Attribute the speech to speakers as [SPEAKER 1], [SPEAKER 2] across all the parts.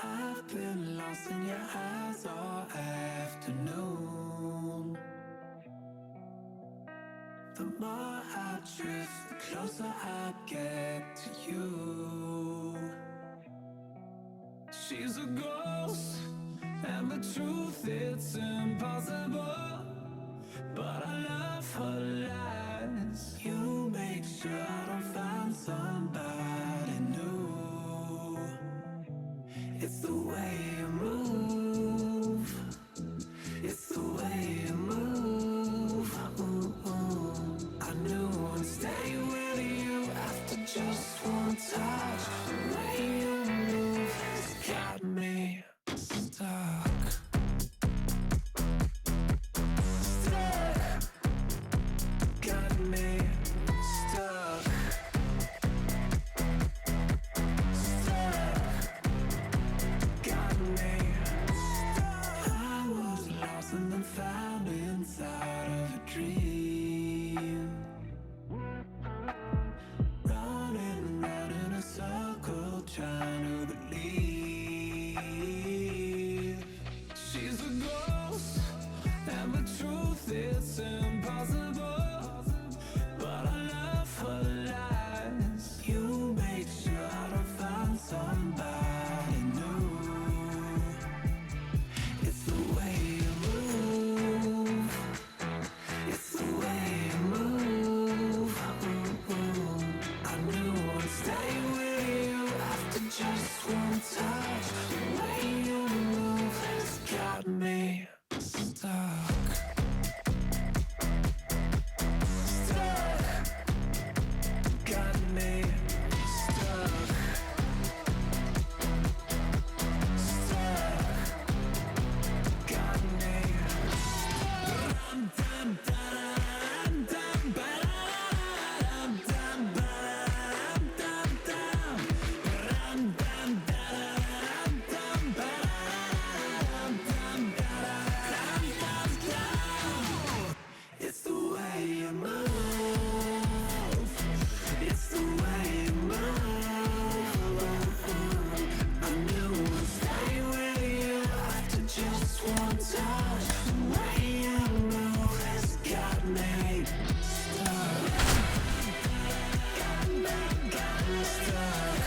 [SPEAKER 1] I've been lost in your eyes all afternoon. The more I drift, the closer I get to you. She's a ghost, and the truth, it's impossible. But I love her lies. You make sure I don't find somebody new. It's the way you move. It's the way you move. I knew I'd stay with you after just one touch. The way you move has got me stuck. Got me stuck. Got me stuck. I was lost and then found inside of a dream. Running round in a circle, trying to believe. She's a ghost, and the truth, it's impossible. But I love her lies. You make sure I don't find somebody new. It's the way you move. It's the way you move. I knew I'd stay with you after just one touch. The way you move has got me stuck. Got me stuck. Got me. It's the way you move. It's the way you move. I knew I'd stay with you after just one touch. The way you move has got me stuck. Got me stuck.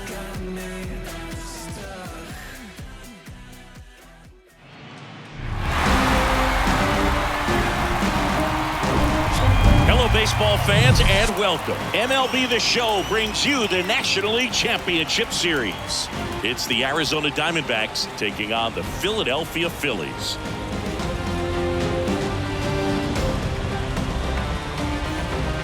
[SPEAKER 1] Got me stuck.
[SPEAKER 2] Hello, baseball fans, and welcome. MLB The Show brings you the National League Championship Series. It's the Arizona Diamondbacks taking on the Philadelphia Phillies.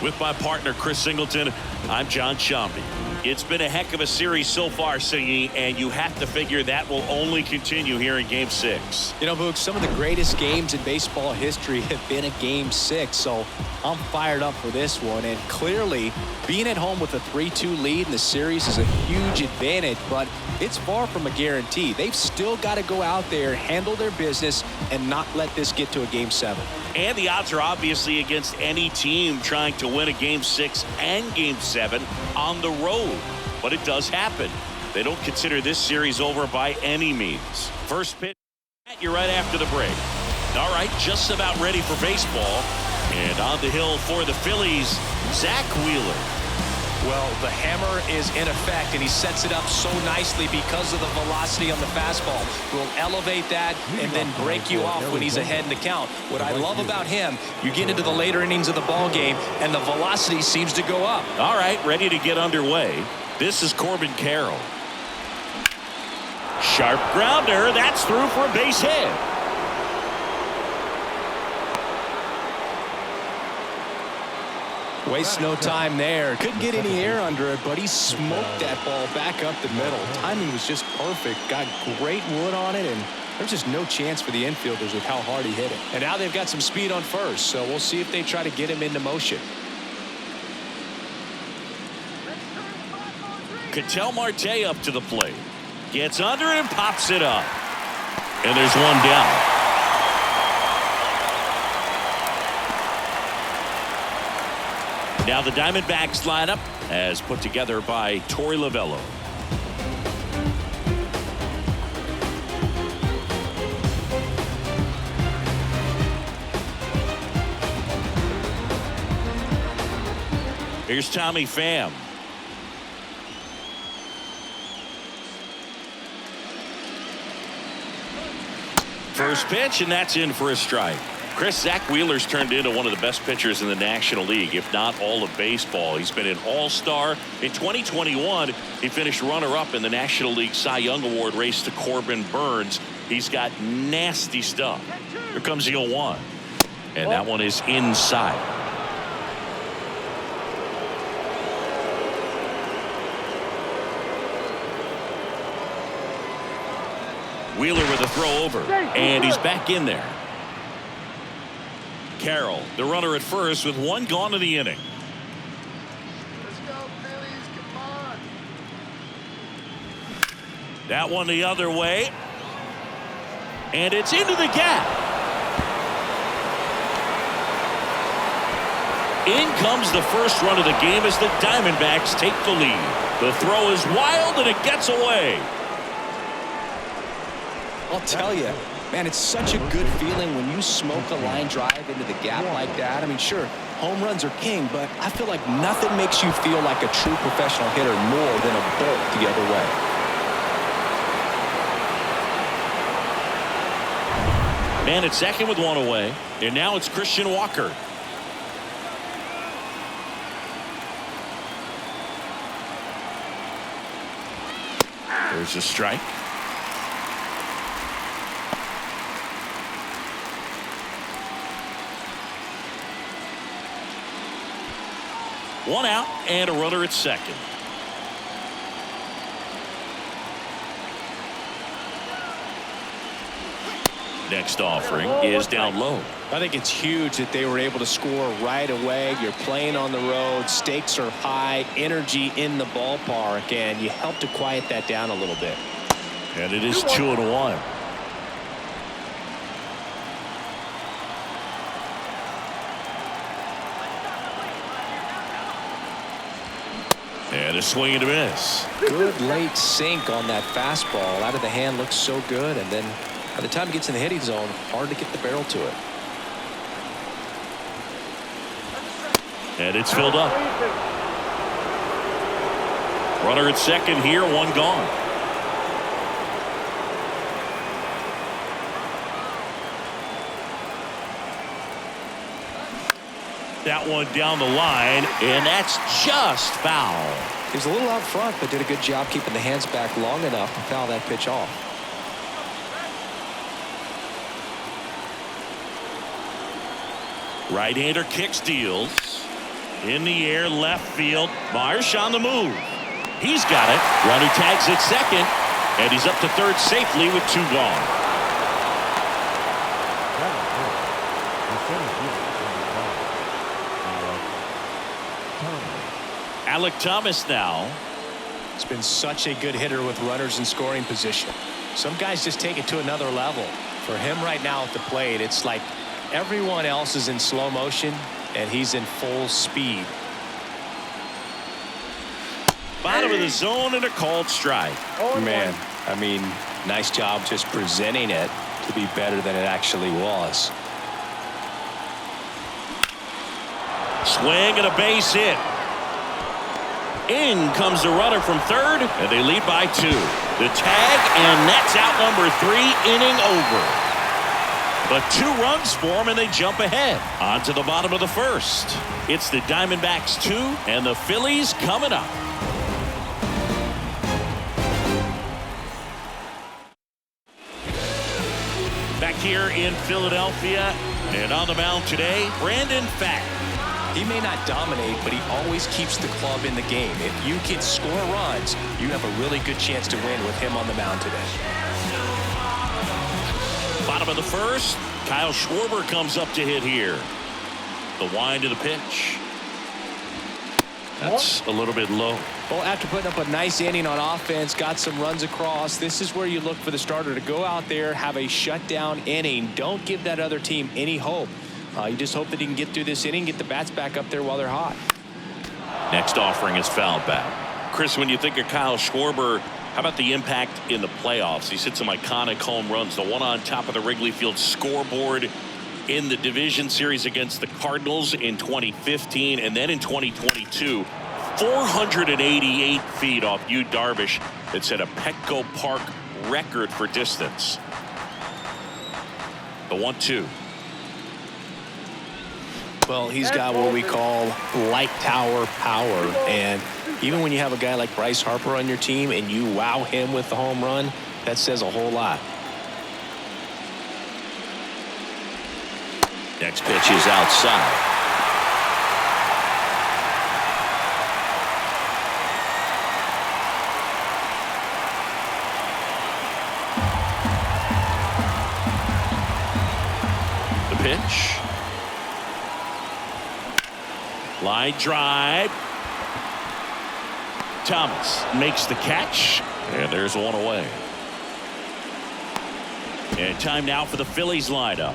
[SPEAKER 2] With my partner, Chris Singleton, I'm John Shambi. It's been a heck of a series so far, Singy, and you have to figure that will only continue here in Game 6.
[SPEAKER 3] You know, Boog, some of the greatest games in baseball history have been a Game 6, so I'm fired up for this one. And clearly, being at home with a 3-2 lead in the series is a huge advantage, but it's far from a guarantee. They've still got to go out there, handle their business, and not let this get to a Game 7.
[SPEAKER 2] And the odds are obviously against any team trying to win a Game 6 and Game 7 on the road. But it does happen. They don't consider this series over by any means. First pitch, you're right after the break. All right, just about ready for baseball. And on the hill for the Phillies, Zach Wheeler.
[SPEAKER 3] Well, the hammer is in effect, and he sets it up so nicely because of the velocity on the fastball. Will elevate that and then break you off when he's ahead in the count. What I love about him, you get into the later innings of the ball game, and the velocity seems to go up.
[SPEAKER 2] All right, ready to get underway. This is Corbin Carroll. Sharp grounder. That's through for a base hit.
[SPEAKER 3] Wastes no time there. Couldn't get any air under it, but he smoked that ball back up the middle. Timing was just perfect. Got great wood on it, and there's just no chance for the infielders with how hard he hit it. And now they've got some speed on first, so we'll see if they try to get him into motion.
[SPEAKER 2] Ketel Marte up to the plate. Gets under it and pops it up. And there's one down. Now the Diamondbacks lineup as put together by Torey Lovello. Here's Tommy Pham. First pitch, and that's in for a strike. Chris, Zach Wheeler's turned into one of the best pitchers in the National League, if not all of baseball. He's been an all-star. In 2021, he finished runner-up in the National League Cy Young Award race to Corbin Burns. He's got nasty stuff. Here comes the 0-1. And that one is inside. Wheeler with a throw over, and he's back in there. Carroll, the runner at first, with one gone in the inning.
[SPEAKER 4] Let's go, Phillies, come on.
[SPEAKER 2] That one the other way, and it's into the gap. In comes the first run of the game as the Diamondbacks take the lead. The throw is wild, and it gets away.
[SPEAKER 3] I'll tell you, man, it's such a good feeling when you smoke a line drive into the gap like that. I mean, sure, home runs are king, but I feel like nothing makes you feel like a true professional hitter more than a bolt the other way.
[SPEAKER 2] Man at second with one away, and now it's Christian Walker. There's a strike. One out and a runner at second. Next offering is down low.
[SPEAKER 3] I think it's huge that they were able to score right away. You're playing on the road. Stakes are high. Energy in the ballpark. And you help to quiet that down a little bit.
[SPEAKER 2] And it is 2-1. And a swing and a miss.
[SPEAKER 3] Good late sink on that fastball. Out of the hand, looks so good. And then by the time it gets in the hitting zone, hard to get the barrel to it.
[SPEAKER 2] And it's filled up. Runner at second here, one gone. That one down the line, and that's just foul.
[SPEAKER 3] He was a little out front, but did a good job keeping the hands back long enough to foul that pitch off.
[SPEAKER 2] Right-hander kicks, deals. In the air, left field. Marsh on the move. He's got it. Runner tags at second, and he's up to third safely with two gone. Alec Thomas now.
[SPEAKER 3] He's been such a good hitter with runners in scoring position. Some guys just take it to another level. For him right now at the plate, it's like everyone else is in slow motion and he's in full speed.
[SPEAKER 2] Bottom of the zone and a called strike.
[SPEAKER 3] Man, I mean, nice job just presenting it to be better than it actually was.
[SPEAKER 2] Swing and a base hit. In comes the runner from third, and they lead by two. The tag, and that's out number 3, inning over. But 2 runs for them, and they jump ahead. On to the bottom of the first. It's the Diamondbacks 2, and the Phillies coming up. Back here in Philadelphia, and on the mound today, Brandon Pfaadt.
[SPEAKER 3] He may not dominate, but he always keeps the club in the game. If you can score runs, you have a really good chance to win with him on the mound today.
[SPEAKER 2] Bottom of the first, Kyle Schwarber comes up to hit here. The wind of the pitch. That's a little bit low.
[SPEAKER 3] Well, after putting up a nice inning on offense, got some runs across, this is where you look for the starter to go out there, have a shutdown inning. Don't give that other team any hope. You just hope that he can get through this inning, get the bats back up there while they're hot.
[SPEAKER 2] Next offering is fouled back. Chris, when you think of Kyle Schwarber, how about the impact in the playoffs? He's hit some iconic home runs. The one on top of the Wrigley Field scoreboard. in the division series against the Cardinals in 2015, and then in 2022, 488 feet off Yu Darvish that set a Petco Park record for distance. The 1-2.
[SPEAKER 3] Well, he's got what we call light tower power, and even when you have a guy like Bryce Harper on your team and you wow him with the home run, that says a whole lot.
[SPEAKER 2] Next pitch is outside. The pitch. Line drive. Thomas makes the catch, and there's one away. And time now for the Phillies lineup.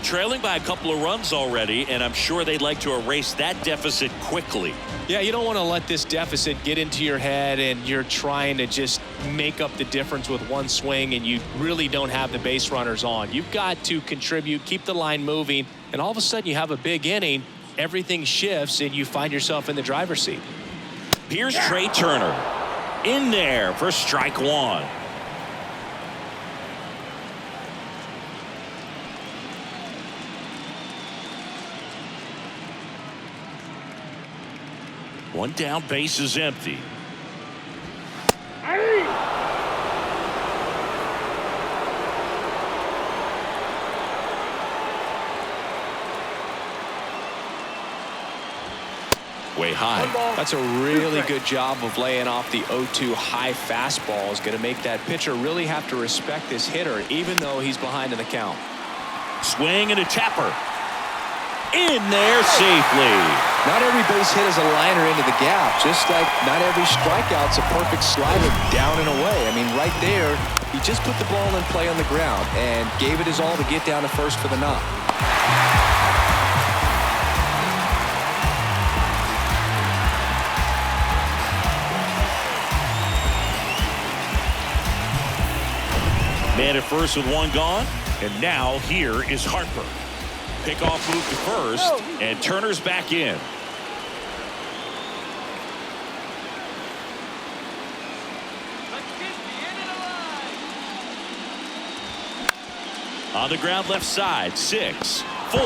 [SPEAKER 2] Trailing by a couple of runs already, and I'm sure they'd like to erase that deficit quickly.
[SPEAKER 3] Yeah, you don't want to let this deficit get into your head and you're trying to just make up the difference with one swing and you really don't have the base runners on. You've got to contribute, keep the line moving, and all of a sudden you have a big inning, everything shifts, and you find yourself in the driver's seat.
[SPEAKER 2] Here's Trey Turner in there for strike one. One down, base is empty. Way high.
[SPEAKER 3] That's a really good job of laying off the 0-2 high fastball. Is going to make that pitcher really have to respect this hitter, even though he's behind in the count.
[SPEAKER 2] Swing and a tapper. In there safely.
[SPEAKER 3] Not every base hit is a liner into the gap, just like not every strikeout's a perfect slider down and away. I mean, right there, he just put the ball in play on the ground and gave it his all to get down to first for the knock.
[SPEAKER 2] Man at first with one gone, and now here is Harper. Pickoff move to first, and Turner's back in. On the ground left side, 6, 4,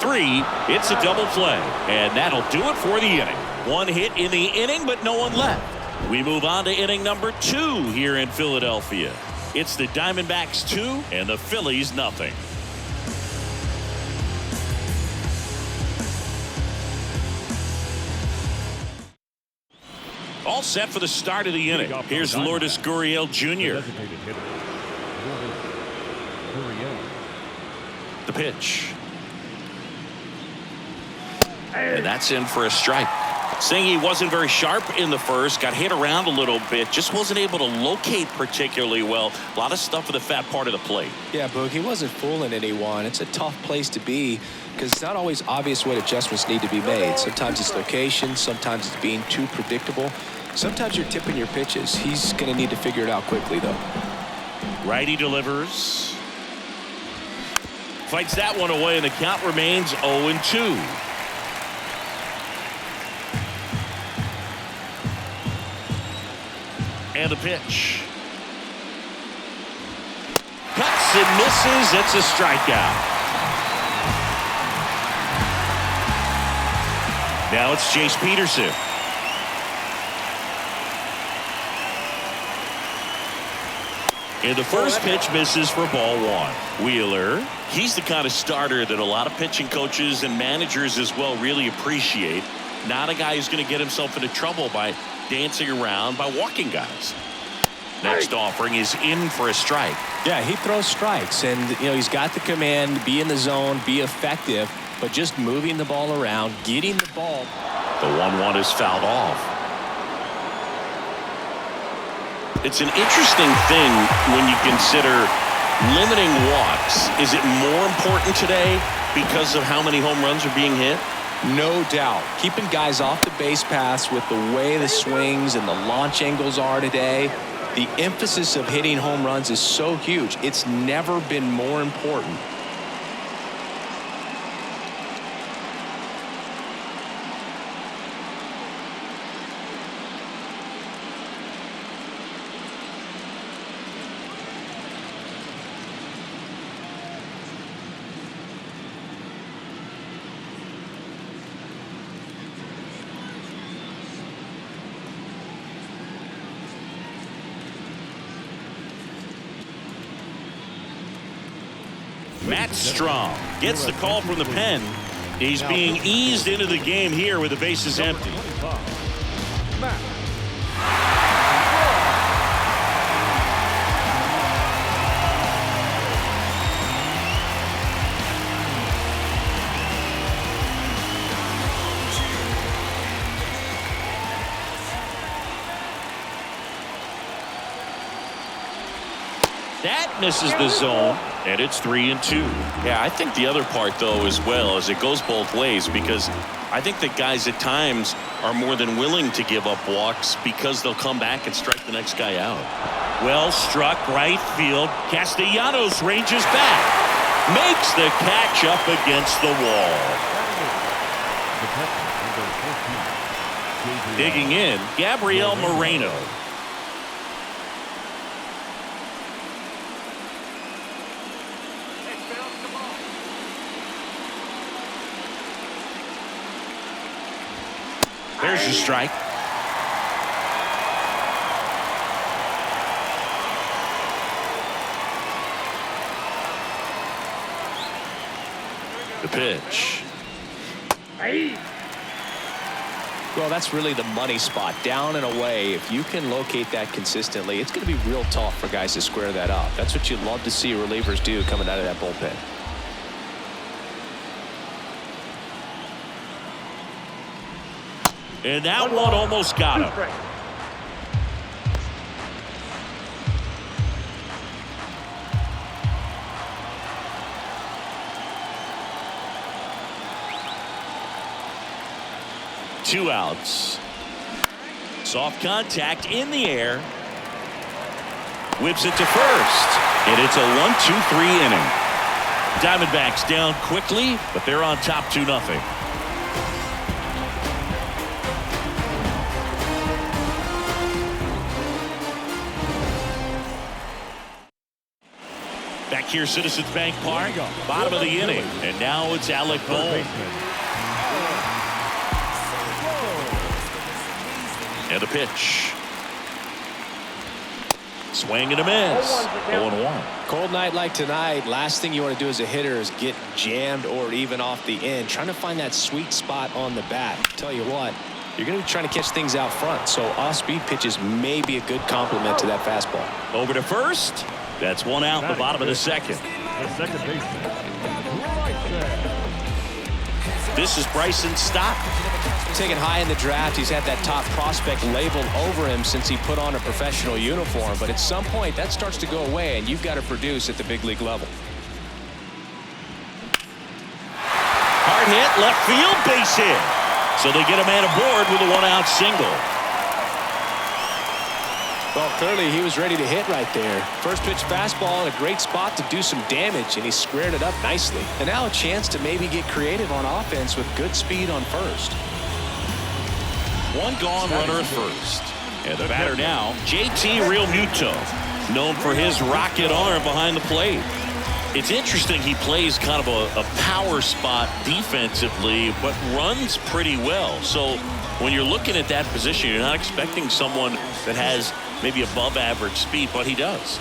[SPEAKER 2] 3. It's a double play, and that'll do it for the inning. One hit in the inning, but no one left. We move on to inning number 2 here in Philadelphia. It's the Diamondbacks 2 and the Phillies nothing. All set for the start of the inning. Here's Lourdes Gurriel Jr. The pitch. And that's in for a strike. Saying he wasn't very sharp in the first, got hit around a little bit, just wasn't able to locate particularly well. A lot of stuff for the fat part of the plate.
[SPEAKER 3] Yeah, Boog, he wasn't fooling anyone. It's a tough place to be because it's not always obvious what adjustments need to be made. Sometimes it's location, sometimes it's being too predictable. Sometimes you're tipping your pitches. He's going to need to figure it out quickly, though.
[SPEAKER 2] Righty delivers. Fights that one away, and the count remains 0-2. And the pitch. Cuts and misses. It's a strikeout. Now it's Chase Peterson. And the first pitch misses for ball one. Wheeler, he's the kind of starter that a lot of pitching coaches and managers as well really appreciate. Not a guy who's going to get himself into trouble by dancing around, by walking guys. Next offering is in for a strike.
[SPEAKER 3] Yeah, he throws strikes, and he's got the command, be in the zone, be effective, but just moving the ball around, getting the ball.
[SPEAKER 2] The 1-1 is fouled off. It's an interesting thing when you consider limiting walks. Is it more important today because of how many home runs are being hit?
[SPEAKER 3] No doubt. Keeping guys off the base paths with the way the swings and the launch angles are today, the emphasis of hitting home runs is so huge. It's never been more important.
[SPEAKER 2] Matt Strong gets the call from the pen. He's being eased into the game here with the bases empty. That misses the zone, and it's 3-2. Yeah, I think the other part, though, as well, is it goes both ways, because I think that guys at times are more than willing to give up walks because they'll come back and strike the next guy out. Well struck right field. Castellanos ranges back. Makes the catch up against the wall. Digging in, Gabriel Moreno. There's your strike. The pitch.
[SPEAKER 3] Well, that's really the money spot, down and away. If you can locate that consistently, it's going to be real tough for guys to square that up. That's what you'd love to see relievers do coming out of that bullpen.
[SPEAKER 2] And that one almost got him. Two outs. Soft contact in the air. Whips it to first. And it's a 1-2-3 inning. Diamondbacks down quickly, but they're on top 2-0. Back here, Citizens Bank Park, bottom of the inning, and now it's Alec Bohm. And the pitch. Swing and a miss. 0-1.
[SPEAKER 3] Cold night like tonight, last thing you want to do as a hitter is get jammed or even off the end. Trying to find that sweet spot on the bat. Tell you what, you're going to be trying to catch things out front, so off-speed pitches may be a good complement to that fastball.
[SPEAKER 2] Over to first. That's one out, the bottom of the second. This is Bryson Stott.
[SPEAKER 3] Taken high in the draft, he's had that top prospect labeled over him since he put on a professional uniform. But at some point, that starts to go away, and you've got to produce at the big league level.
[SPEAKER 2] Hard hit, left field, base hit. So they get a man aboard with a one-out single.
[SPEAKER 3] Well, clearly he was ready to hit right there. First pitch fastball in a great spot to do some damage, and he squared it up nicely. And now a chance to maybe get creative on offense with good speed on first.
[SPEAKER 2] One gone, runner at first. And the batter now, JT Realmuto, known for his rocket arm behind the plate. It's interesting, he plays kind of a power spot defensively, but runs pretty well. So when you're looking at that position, you're not expecting someone that has maybe above average speed, but he does.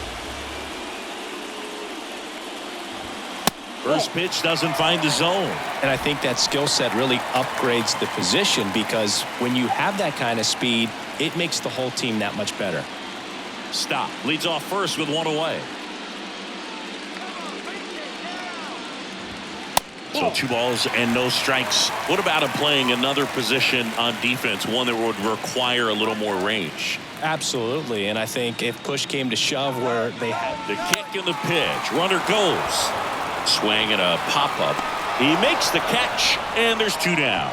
[SPEAKER 2] First pitch doesn't find the zone.
[SPEAKER 3] And I think that skill set really upgrades the position, because when you have that kind of speed, it makes the whole team that much better.
[SPEAKER 2] Stop. Leads off first with one away. So 2 balls and no strikes. What about him playing another position on defense, one that would require a little more range?
[SPEAKER 3] Absolutely, and I think if push came to shove where they had
[SPEAKER 2] the kick and the pitch, runner goes. Swing and a pop-up. He makes the catch, and there's 2 down.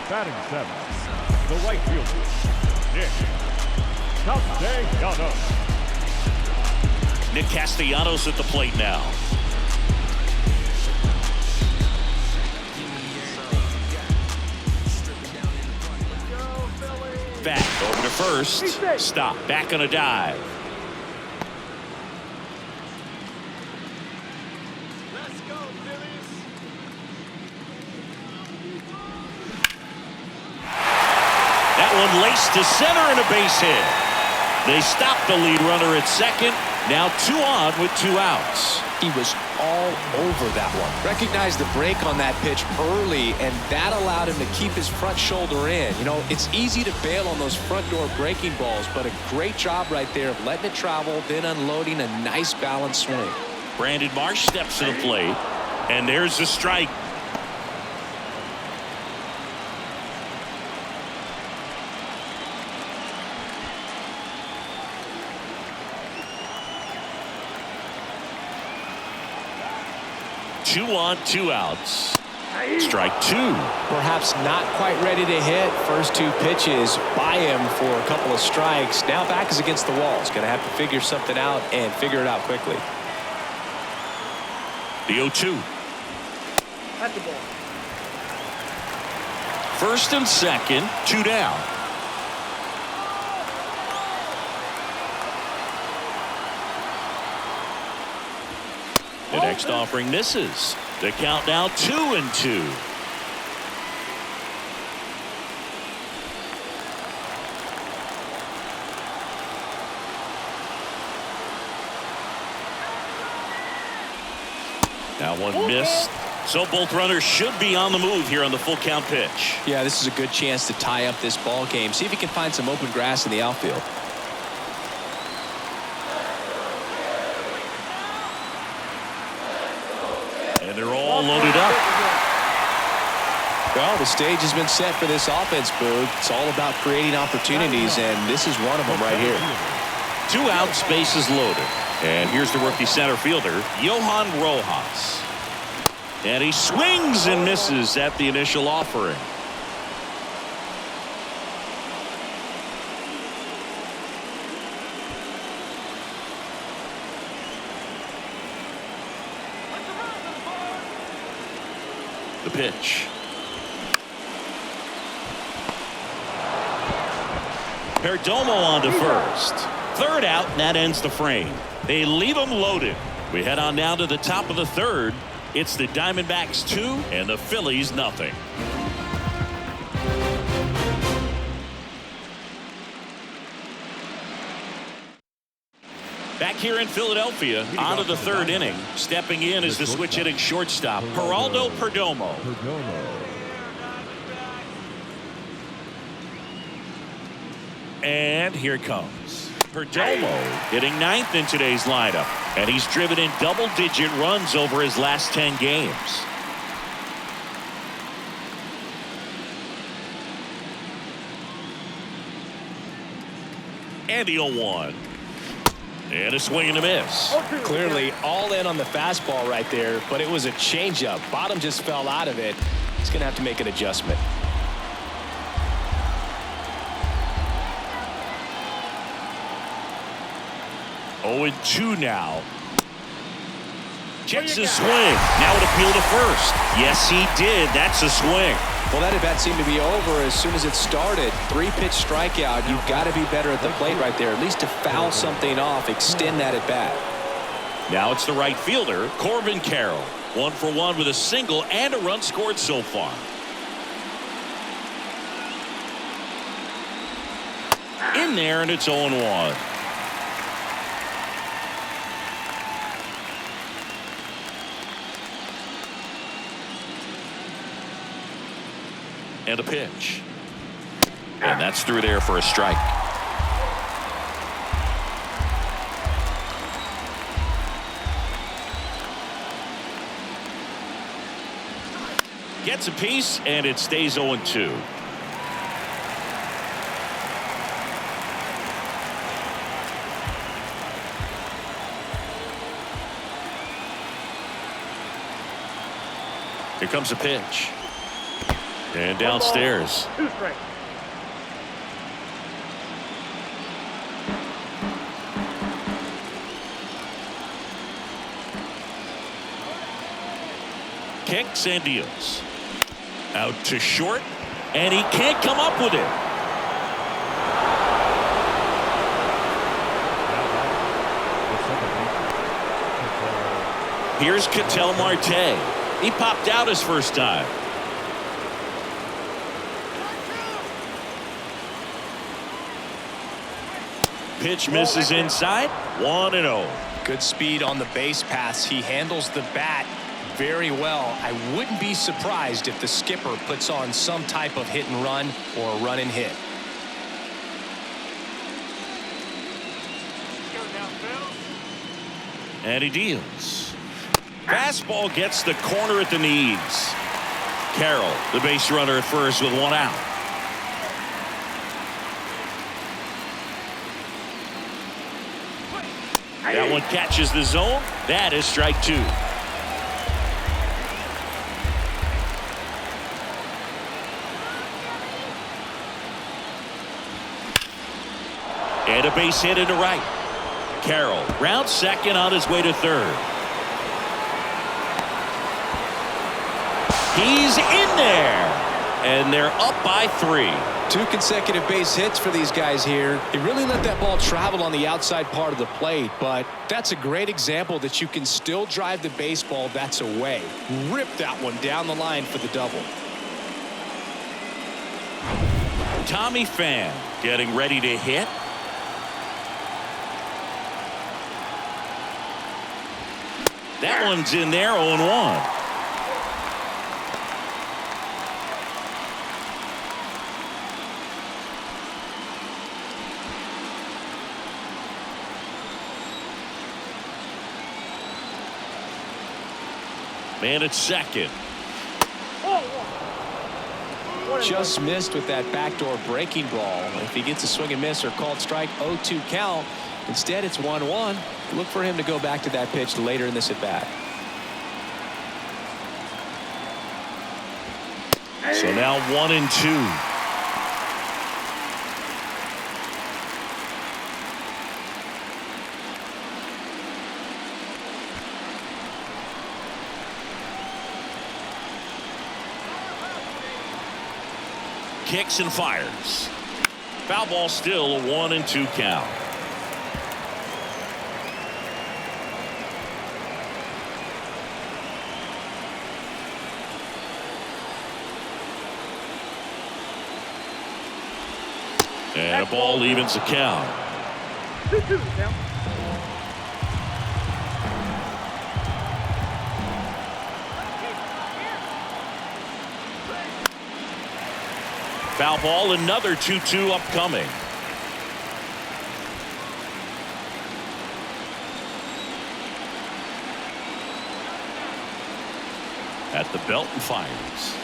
[SPEAKER 5] Batting 7, the right fielder, Castellanos.
[SPEAKER 2] Nick Castellanos at the plate now. Pfaadt over to first. Stop. Back on a dive.
[SPEAKER 4] Let's go, Phillies.
[SPEAKER 2] That one laced to center and a base hit. They stop the lead runner at second. Now 2 on with 2 outs.
[SPEAKER 3] He was all over that one. Recognized the break on that pitch early, and that allowed him to keep his front shoulder in. You know, it's easy to bail on those front door breaking balls, but a great job right there of letting it travel, then unloading a nice balanced swing.
[SPEAKER 2] Brandon Marsh steps to the plate, and there's the strike. Two on, two outs. Strike two.
[SPEAKER 3] Perhaps not quite ready to hit. First two pitches by him for a couple of strikes. Now back is against the wall. He's going to have to figure something out and figure it out quickly.
[SPEAKER 2] The 0-2.
[SPEAKER 4] At the ball.
[SPEAKER 2] First and second, two down. The next offering misses. The count now 2-2. Now one missed. So both runners should be on the move here on the full count pitch.
[SPEAKER 3] Yeah, this is a good chance to tie up this ball game. See if he can find some open grass in the outfield.
[SPEAKER 2] And they're all loaded up.
[SPEAKER 3] Well, the stage has been set for this offense, Boog. It's all about creating opportunities, and this is one of them right here.
[SPEAKER 2] 2 outs, bases loaded. And here's the rookie center fielder, Johan Rojas. And he swings and misses at the initial offering. The pitch. Perdomo on to first. Third out, and that ends the frame. They leave them loaded. We head on down to the top of the third. It's the Diamondbacks 2 and the Phillies nothing. Back here in Philadelphia, on to the third inning. Stepping in is the switch hitting shortstop, Geraldo Perdomo. And here it comes. Perdomo hitting ninth in today's lineup, and he's driven in double-digit runs over his last 10 games. And the 0-1. And a swing and a miss.
[SPEAKER 3] Clearly all in on the fastball right there, but it was a changeup. Bottom just fell out of it. He's going to have to make an adjustment.
[SPEAKER 2] Oh, 2 now. Checks his swing. Now it appealed to first. Yes, he did. That's a swing.
[SPEAKER 3] Well, that at bat seemed to be over as soon as it started. 3-pitch strikeout. You've got to be better at the plate right there, at least to foul something off, extend that at bat.
[SPEAKER 2] Now it's the right fielder, Corbin Carroll. 1 for 1 with a single and a run scored so far. In there, and it's 0-1. And a pitch. And that's through there for a strike. Gets a piece, and it stays 0-2. Here comes a pitch. And downstairs. Kicks and deals. Out to short, and he can't come up with it. Here's Ketel Marte. He popped out his first time. pitch misses inside. 1-0.
[SPEAKER 3] Good speed on the base paths. He handles the bat very well. I wouldn't be surprised if the skipper puts on some type of hit and run or a run and hit.
[SPEAKER 2] And he deals. Fastball gets the corner at the knees. Carroll, the base runner at first with 1 out. That one catches the zone. That is strike 2. And a base hit into right. Carroll rounds second on his way to third. He's in there. And they're up by 3.
[SPEAKER 3] 2 consecutive base hits for these guys here. He really let that ball travel on the outside part of the plate, but that's a great example that you can still drive the baseball that's away. Rip that one down the line for the double.
[SPEAKER 2] Tommy Pfaadt getting ready to hit. That one's in there, 0-1. Man at second.
[SPEAKER 3] Just missed with that backdoor breaking ball. If he gets a swing and miss or called strike, 0-2 count. Instead, it's 1-1. Look for him to go back to that pitch later in this at bat.
[SPEAKER 2] So now 1-2. Kicks and fires. Foul ball, still a 1-2 count. And a ball evens the count.
[SPEAKER 5] 2-2 count.
[SPEAKER 2] Foul ball, another 2-2 upcoming. At the belt and fires.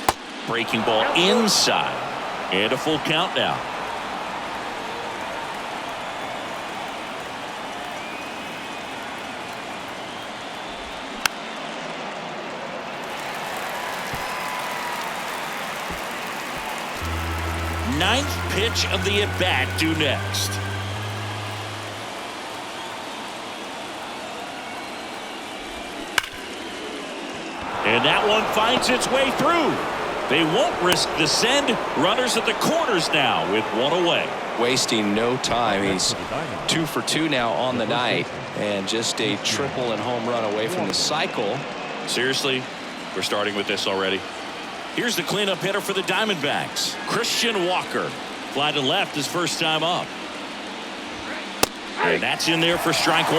[SPEAKER 2] Breaking ball inside. And a full count now. Ninth pitch of the at-bat due next. And that one finds its way through. They won't risk the send. Runners at the corners now with 1 away.
[SPEAKER 3] Wasting no time. He's 2 for 2 now on the night, and just a triple and home run away from the cycle.
[SPEAKER 2] Seriously, we're starting with this already. Here's the cleanup hitter for the Diamondbacks, Christian Walker. Fly to left his first time up. And that's in there for strike 1.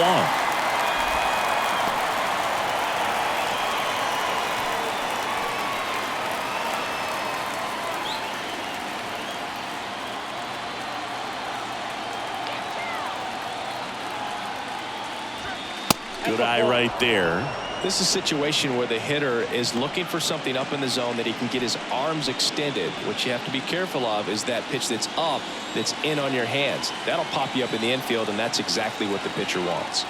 [SPEAKER 2] Good eye right there.
[SPEAKER 3] This is a situation where the hitter is looking for something up in the zone that he can get his arms extended. What you have to be careful of is that pitch that's up, that's in on your hands. That'll pop you up in the infield, and that's exactly what the pitcher wants.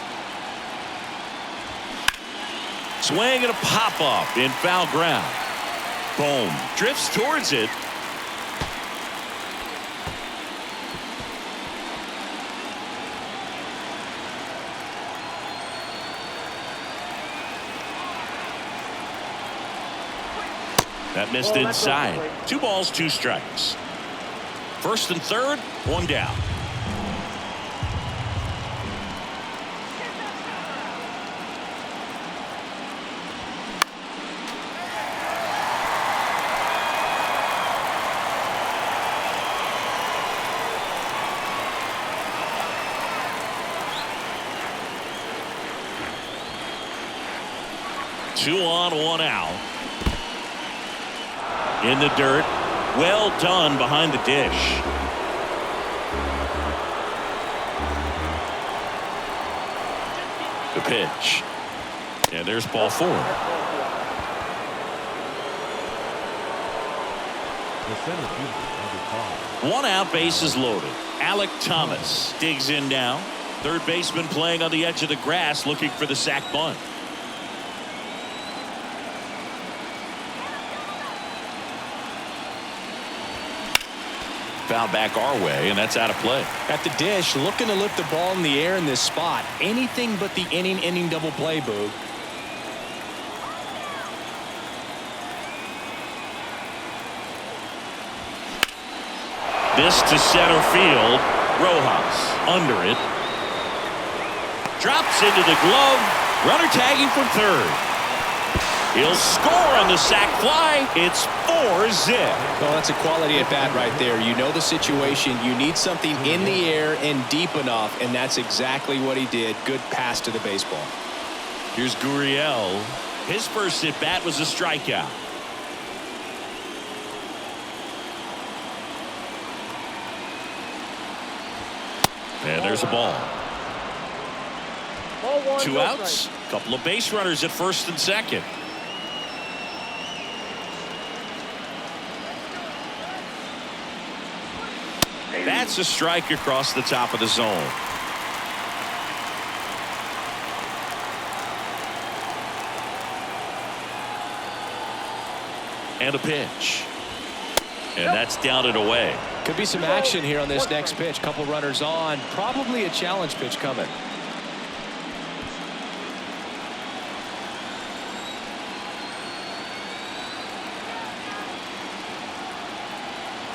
[SPEAKER 2] Swing and a pop-up in foul ground. Boom. Drifts towards it. That missed inside. 2 balls, 2 strikes. First and third, 1 down. 2 on, 1 out. In the dirt. Well done behind the dish. The pitch. And there's ball 4. One out, bases loaded. Alec Thomas digs in now. Third baseman playing on the edge of the grass looking for the sac bunt. Foul back our way, and that's out of play.
[SPEAKER 3] At the dish, looking to lift the ball in the air in this spot. Anything but the inning double play, Boog.
[SPEAKER 2] This to center field. Rojas under it. Drops into the glove. Runner tagging from third. He'll score on the sac fly. It's 4-zip.
[SPEAKER 3] Well, that's a quality at bat right there. You know the situation. You need something in the air and deep enough, and that's exactly what he did. Good pass to the baseball.
[SPEAKER 2] Here's Gurriel. His first at bat was a strikeout. And there's a ball.
[SPEAKER 5] Ball 1,
[SPEAKER 2] 2
[SPEAKER 5] no
[SPEAKER 2] outs.
[SPEAKER 5] strike.
[SPEAKER 2] Couple of base runners at first and second. That's a strike across the top of the zone. And a pitch. And that's down and away.
[SPEAKER 3] Could be some action here on this next pitch. Couple runners on. Probably a challenge pitch coming.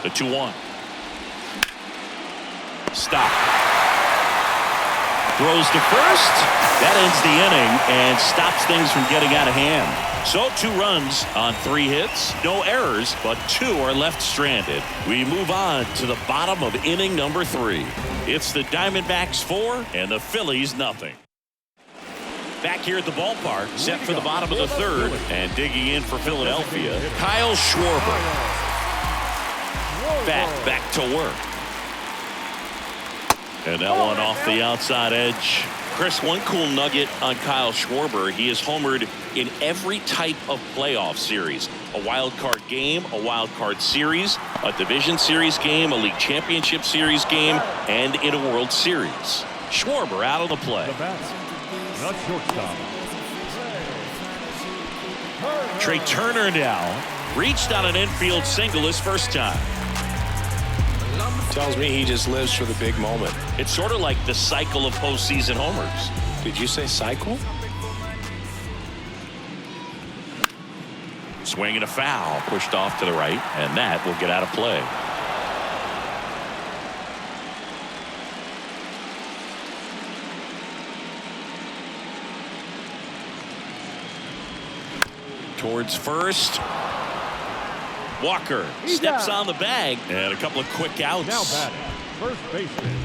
[SPEAKER 2] The 2-1. Stop. Throws to first. That ends the inning and stops things from getting out of hand. So 2 runs on 3 hits. No errors, but 2 are left stranded. We move on to the bottom of inning number 3. It's the Diamondbacks 4 and the Phillies nothing. Back here at the ballpark, set for the bottom of the 3rd, and digging in for Philadelphia, Kyle Schwarber. Pfaadt back to work. And that one off the outside edge. Chris, one cool nugget on Kyle Schwarber. He has homered in every type of playoff series. A wild card game, a wild card series, a division series game, a league championship series game, and in a World Series. Schwarber out of the play.
[SPEAKER 6] Not shortstop.
[SPEAKER 2] Trey Turner now reached on an infield single his first time.
[SPEAKER 3] Tells me he just lives for the big moment.
[SPEAKER 2] It's sort of like the cycle of postseason homers.
[SPEAKER 3] Did you say cycle?
[SPEAKER 2] Swing and a foul, pushed off to the right, and that will get out of play. Towards first. Walker steps on the bag, and a couple of quick outs.
[SPEAKER 6] Now batting, first baseman,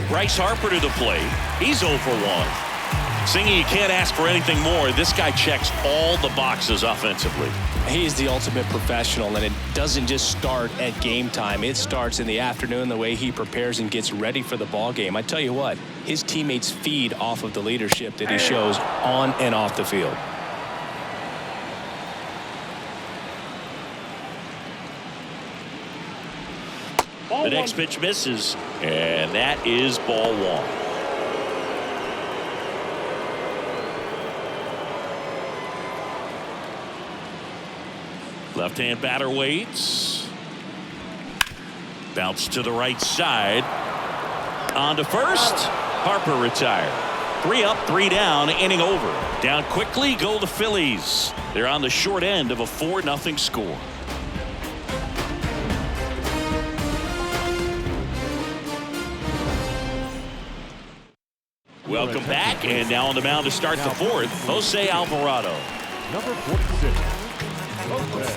[SPEAKER 2] Bryce Harper to the plate. He's 0 for 1. Singing, you can't ask for anything more. This guy checks all the boxes offensively.
[SPEAKER 3] He's the ultimate professional, and it doesn't just start at game time. It starts in the afternoon, the way he prepares and gets ready for the ball game. I tell you what, his teammates feed off of the leadership that he shows on and off the field.
[SPEAKER 2] The next pitch misses, and that is ball 1. Left-hand batter waits. Bounce to the right side. On to first. Harper retired. 3 up, 3 down, inning over. Down quickly go the Phillies. They're on the short end of a 4-0 score. Welcome back, and now on the mound to start the 4th, Jose Alvarado.
[SPEAKER 6] number 46, Jose.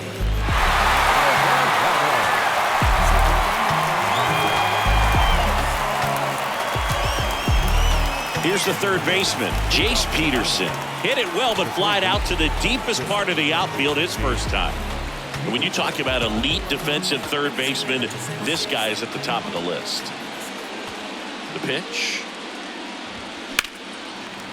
[SPEAKER 2] Here's the third baseman, Jace Peterson. Hit it well, but flied out to the deepest part of the outfield his first time. And when you talk about elite defensive third baseman, this guy is at the top of the list. The pitch.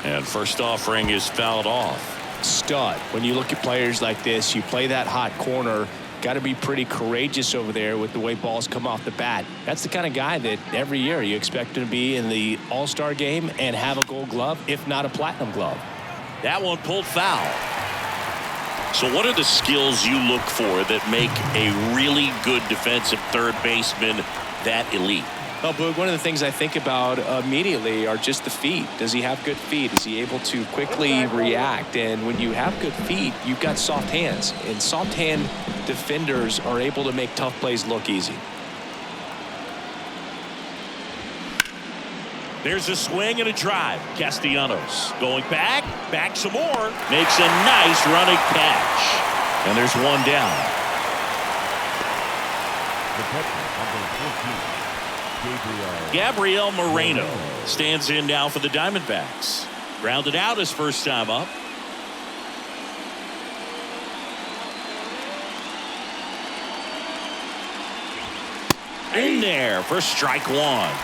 [SPEAKER 2] And first offering is fouled off.
[SPEAKER 3] Stud. When you look at players like this, you play that hot corner. Got to be pretty courageous over there with the way balls come off the bat. That's the kind of guy that every year you expect him to be in the All-Star game and have a Gold Glove, if not a Platinum Glove.
[SPEAKER 2] That one pulled foul. So what are the skills you look for that make a really good defensive third baseman that elite?
[SPEAKER 3] Well, Boog, one of the things I think about immediately are just the feet. Does he have good feet? Is he able to quickly react? And when you have good feet, you've got soft hands. And soft hand defenders are able to make tough plays look easy.
[SPEAKER 2] There's a swing and a drive. Castellanos going back some more. Makes a nice running catch. And there's one down.
[SPEAKER 6] The catcher, number 14.
[SPEAKER 2] Gabriel Moreno stands in now for the Diamondbacks. Grounded out his first time up. In there for strike one.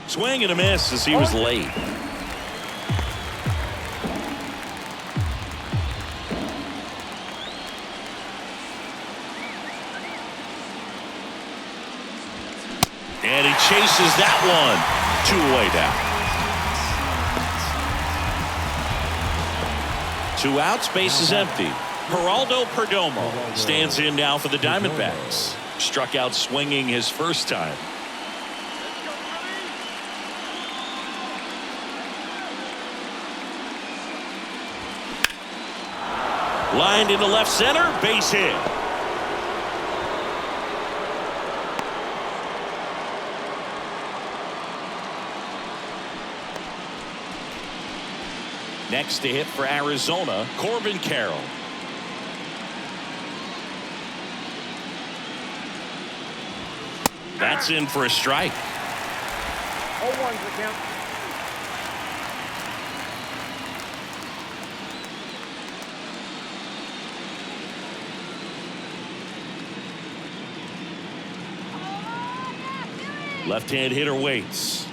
[SPEAKER 2] Swing and a miss as he was late. And he chases that one. 2 away now. 2 outs, base is empty. Geraldo Perdomo stands in now for the Diamondbacks. Struck out swinging his first time. Lined into left center, base hit. Next to hit for Arizona, Corbin Carroll. That's in for a strike.
[SPEAKER 5] 0-1's the count.
[SPEAKER 2] Left-hand hitter waits.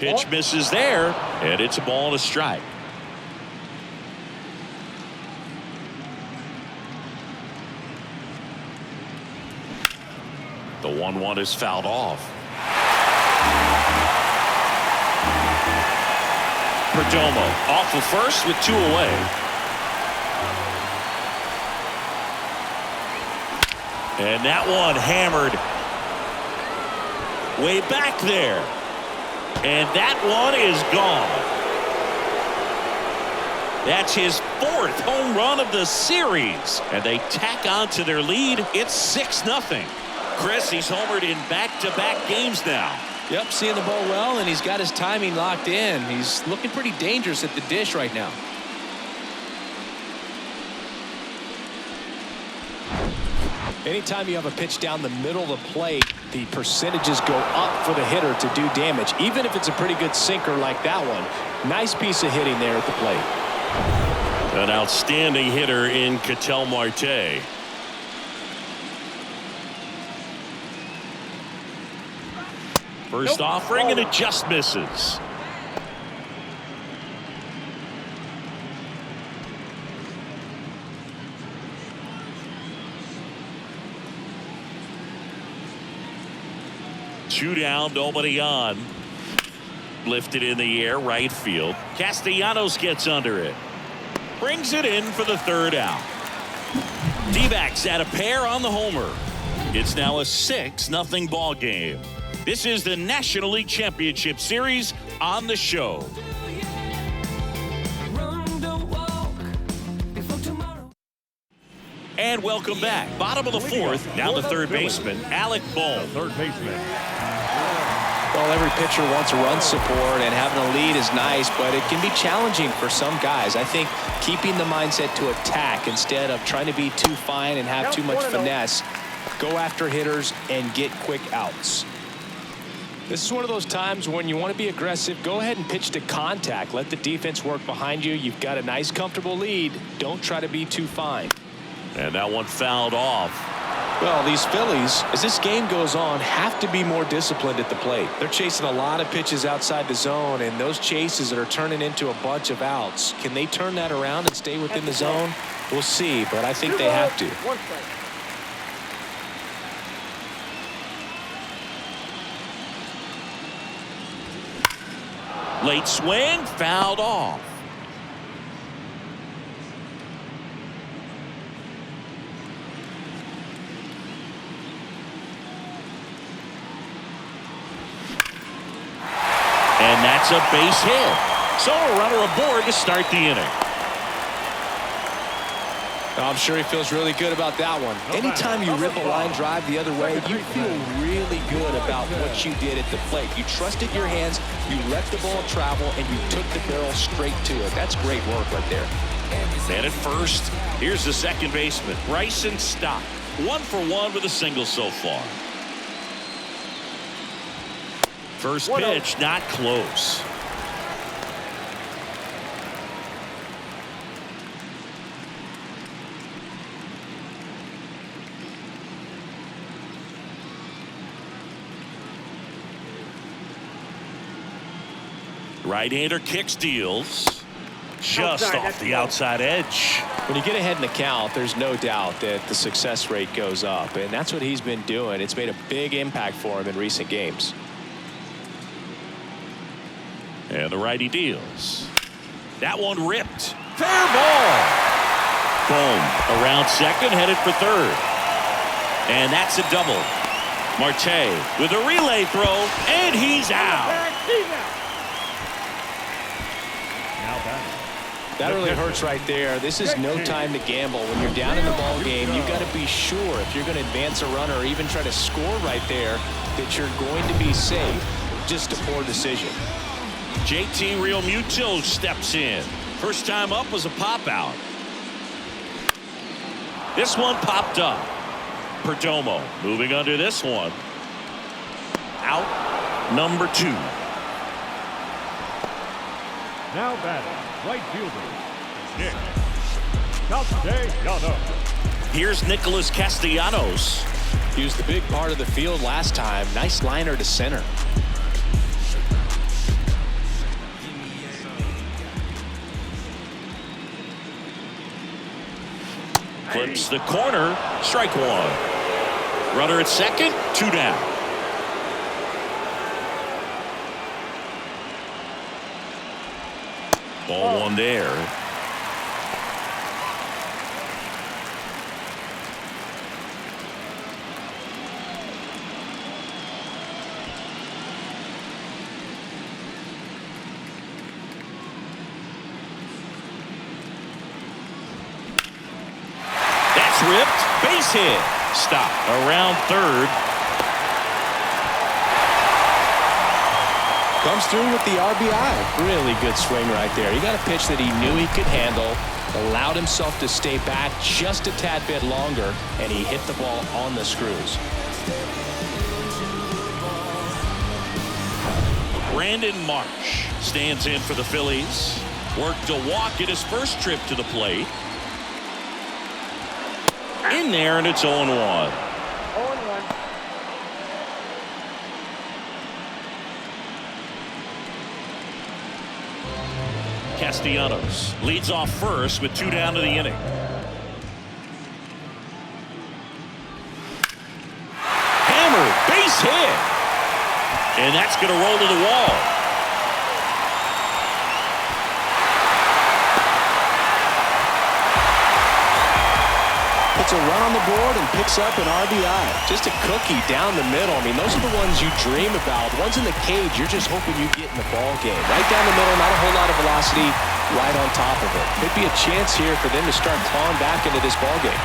[SPEAKER 2] Pitch misses there, and it's a ball and a strike. The 1-1 is fouled off. Perdomo off of first with 2 away. And that one hammered way back there. And that one is gone. That's his 4th home run of the series. And they tack on to their lead. It's 6-0. Chris, he's homered in back-to-back games now.
[SPEAKER 3] Yep, seeing the ball well, and he's got his timing locked in. He's looking pretty dangerous at the dish right now. Anytime you have a pitch down the middle of the plate, the percentages go up for the hitter to do damage, even if it's a pretty good sinker like that one. Nice piece of hitting there at the plate.
[SPEAKER 2] An outstanding hitter in Ketel Marte. First offering, and it just misses. Two down, nobody on. Lifted in the air, right field. Castellanos gets under it. Brings it in for the 3rd out. D-backs at a pair on the homer. It's now a 6-0 ball game. This is the National League Championship Series on the show. And welcome back. Bottom of the 4th. Now the third baseman, Alec Bohm.
[SPEAKER 6] Third baseman.
[SPEAKER 3] Well, every pitcher wants run support, and having a lead is nice, but it can be challenging for some guys. I think keeping the mindset to attack instead of trying to be too fine and have too much finesse, go after hitters and get quick outs. This is one of those times when you want to be aggressive. Go ahead and pitch to contact. Let the defense work behind you. You've got a nice, comfortable lead. Don't try to be too fine.
[SPEAKER 2] And that one fouled off.
[SPEAKER 3] Well, these Phillies, as this game goes on, have to be more disciplined at the plate. They're chasing a lot of pitches outside the zone, and those chases that are turning into a bunch of outs. Can they turn that around and stay within the zone? We'll see, but I think they have to.
[SPEAKER 2] Late swing, fouled off. And that's a base hit. So a runner aboard to start the inning.
[SPEAKER 3] I'm sure he feels really good about that one. Anytime you rip a line drive the other way, you feel really good about what you did at the plate. You trusted your hands, you let the ball travel, and you took the barrel straight to it. That's great work right there.
[SPEAKER 2] And at first, here's the second baseman, Bryson Stott. 1 for 1 with a single so far. First pitch, not close. Right-hander kicks, deals. Just off the outside edge.
[SPEAKER 3] When you get ahead in the count, there's no doubt that the success rate goes up, and that's what he's been doing. It's made a big impact for him in recent games.
[SPEAKER 2] And the righty deals. That one ripped. Fair ball. Boom. Around second, headed for third. And that's a double. Marte with a relay throw, and he's out.
[SPEAKER 3] That really hurts right there. This is no time to gamble. When you're down in the ball game, you've got to be sure if you're going to advance a runner or even try to score right there that you're going to be safe. Just a poor decision.
[SPEAKER 2] JT Realmuto steps in. First time up was a pop out. This one popped up. Perdomo moving under this one. Out number 2.
[SPEAKER 6] Now batting, right fielder, Nick Castellanos.
[SPEAKER 2] Here's Nicholas Castellanos.
[SPEAKER 3] He was the big part of the field last time. Nice liner to center.
[SPEAKER 2] Clips the corner. Strike 1. Runner at second. 2 down. Ball 1 there. That's ripped. Base hit. Stop. Around third.
[SPEAKER 3] Comes through with the RBI. Really good swing right there. He got a pitch that he knew he could handle, allowed himself to stay back just a tad bit longer, and he hit the ball on the screws.
[SPEAKER 2] Brandon Marsh stands in for the Phillies. Worked a walk at his first trip to the plate. In there, and it's 0-1.
[SPEAKER 5] 0-1.
[SPEAKER 2] Castellanos leads off first with 2 down to the inning. Hammer, base hit. And that's going to roll to the wall.
[SPEAKER 3] Puts a run on the board and picks up an RBI. Just a cookie down the middle. I mean, those are the ones you dream about. The ones in the cage, you're just hoping you get in the ball game. Right down the middle, not a whole lot of velocity, right on top of it. Could be a chance here for them to start clawing back into this ball game.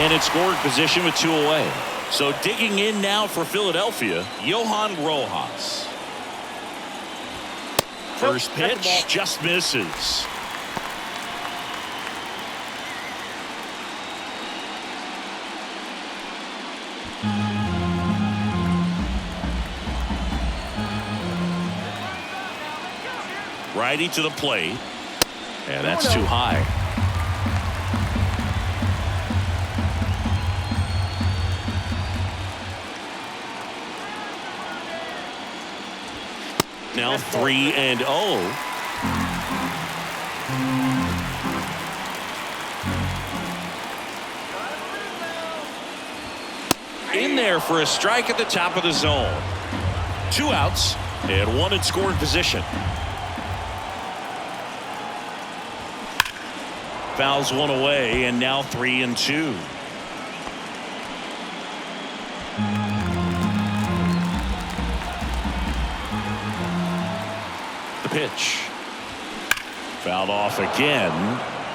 [SPEAKER 2] And in scoring position with 2 away. So digging in now for Philadelphia, Johan Rojas. First pitch just misses. Righty to the plate, and that's too high. Now 3-0. In there for a strike at the top of the zone. 2 outs and 1 in scoring position. Fouls 1 away, and now 3-2. The pitch. Fouled off again,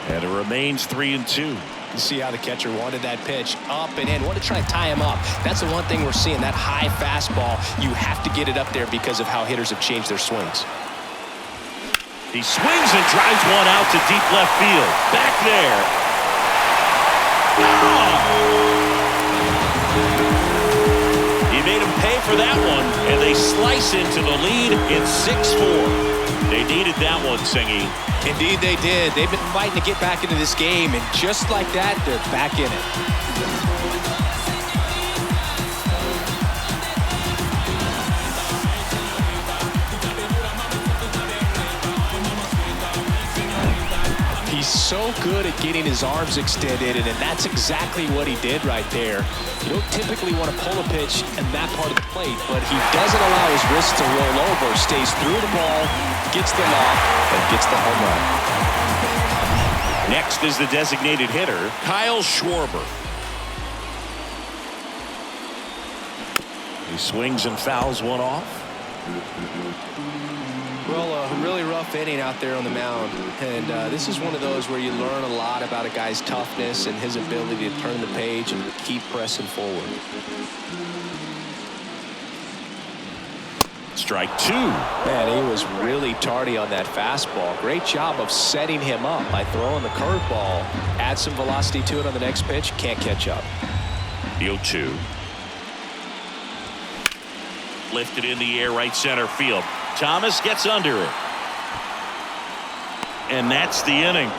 [SPEAKER 2] and it remains 3-2.
[SPEAKER 3] You see how the catcher wanted that pitch up and in. Wanted to try and tie him up. That's the one thing we're seeing, that high fastball. You have to get it up there because of how hitters have changed their swings.
[SPEAKER 2] He swings and drives one out to deep left field. Back there. He made him pay for that one, and they slice into the lead in 6-4. They needed that one, Singy.
[SPEAKER 3] Indeed they did. They've been fighting to get back into this game, and just like that, they're back in it. He's so good at getting his arms extended, and that's exactly what he did right there. You don't typically want to pull a pitch in that part of the plate, but he doesn't allow his wrists to roll over, stays through the ball, gets the lock, and gets the home run.
[SPEAKER 2] Next is the designated hitter, Kyle Schwarber. He swings and fouls one off.
[SPEAKER 3] Well, a really rough inning out there on the mound, and this is one of those where you learn a lot about a guy's toughness and his ability to turn the page and keep pressing forward.
[SPEAKER 2] Strike 2.
[SPEAKER 3] Man, he was really tardy on that fastball. Great job of setting him up by throwing the curveball. Add some velocity to it on the next pitch. Can't catch up.
[SPEAKER 2] The 0-2. Lifted in the air, right center field. Thomas gets under it. And that's the inning.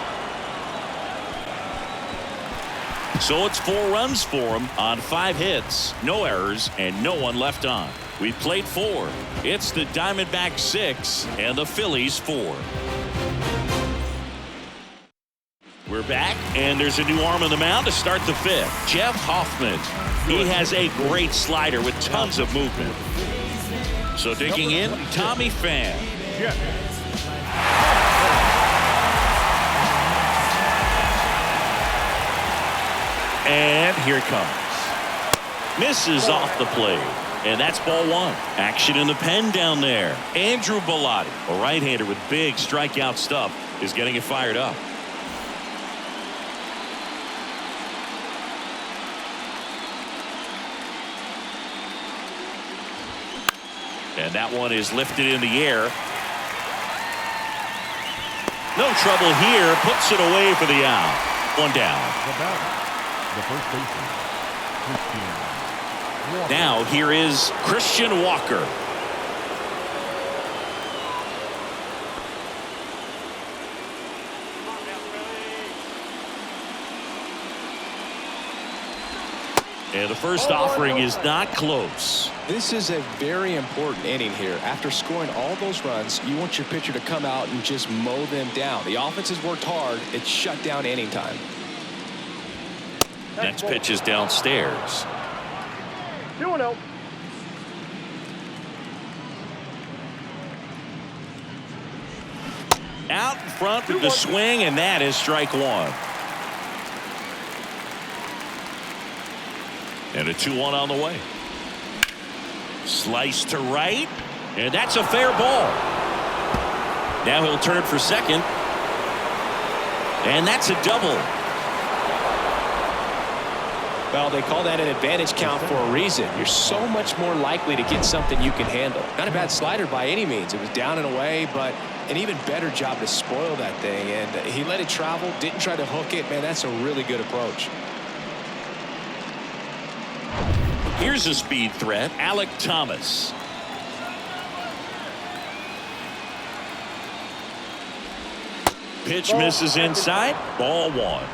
[SPEAKER 2] So it's 4 runs for him on 5 hits, no errors, and no one left on. We played 4. It's the Diamondbacks 6 and the Phillies 4. We're back, and there's a new arm on the mound to start the 5th. Jeff Hoffman. He has a great slider with tons of movement. So digging in, Tommy Pfaadt.
[SPEAKER 6] Yeah.
[SPEAKER 2] And here it comes. Misses off the plate. And that's ball 1. Action in the pen down there. Andrew Bellotti, a right-hander with big strikeout stuff, is getting it fired up. And that one is lifted in the air. No trouble here. Puts it away for the out. 1 down.
[SPEAKER 6] The first baseman, Christian Walker.
[SPEAKER 2] Now here is Christian Walker. And the first offering is not close.
[SPEAKER 3] This is a very important inning here. After scoring all those runs, you want your pitcher to come out and just mow them down. The offense has worked hard. It's shut down inning time.
[SPEAKER 2] Next pitch is downstairs.
[SPEAKER 6] 2-0.
[SPEAKER 2] Out in front with the swing, and that is strike 1. And a 2-1 on the way. Slice to right, and that's a fair ball. Now he'll turn for second, and that's a double.
[SPEAKER 3] Well, they call that an advantage count for a reason. You're so much more likely to get something you can handle. Not a bad slider by any means. It was down and away, but an even better job to spoil that thing. And he let it travel, didn't try to hook it. Man, that's a really good approach.
[SPEAKER 2] Here's a speed threat, Alek Thomas. Pitch misses inside, ball one.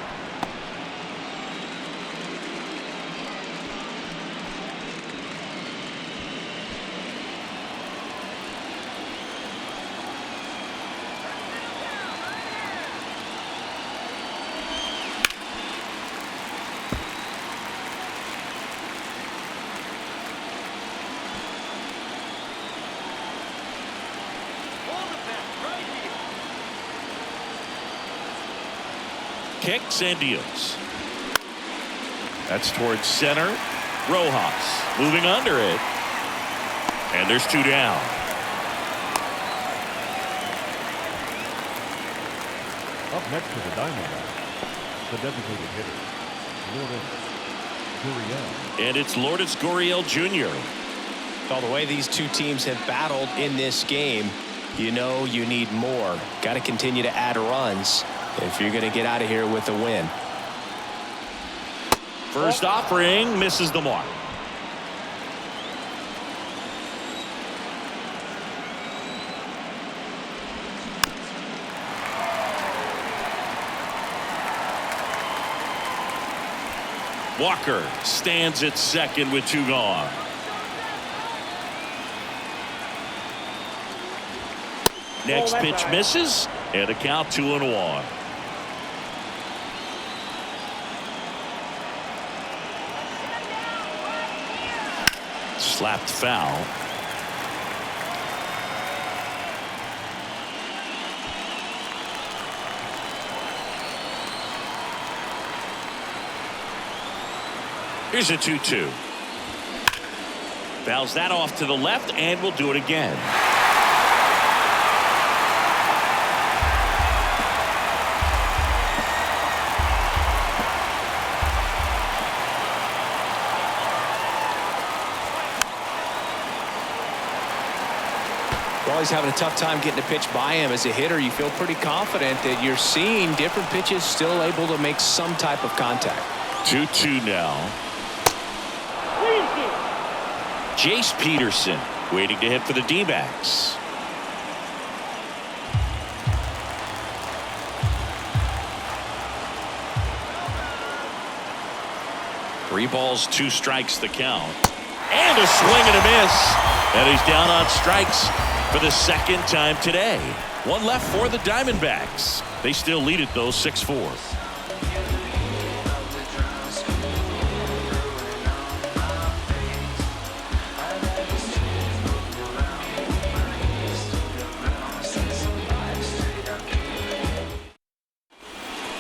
[SPEAKER 2] Kicks and deals. That's towards center. Rojas moving under it. And there's two down.
[SPEAKER 6] Up next to the Diamondbacks, the designated hitter, Lourdes Gurriel.
[SPEAKER 2] And it's Lourdes Gurriel Jr.
[SPEAKER 3] Well, the way these two teams have battled in this game, you know you need more. Got to continue to add runs if you're going to get out of here with a win.
[SPEAKER 2] First offering misses the mark. Walker stands at second with two gone. Next pitch misses, and a count 2-1. Slapped foul. Here's a 2-2. Fouls that off to the left, and we'll do it again.
[SPEAKER 3] Well, he's having a tough time getting a pitch by him. As a hitter, you feel pretty confident that you're seeing different pitches still able to make some type of contact.
[SPEAKER 2] 2-2 now. Jace Peterson waiting to hit for the D-backs. Three balls, two strikes the count. And a swing and a miss. And he's down on strikes for the second time today. One left for the Diamondbacks. They still lead it though, 6-4.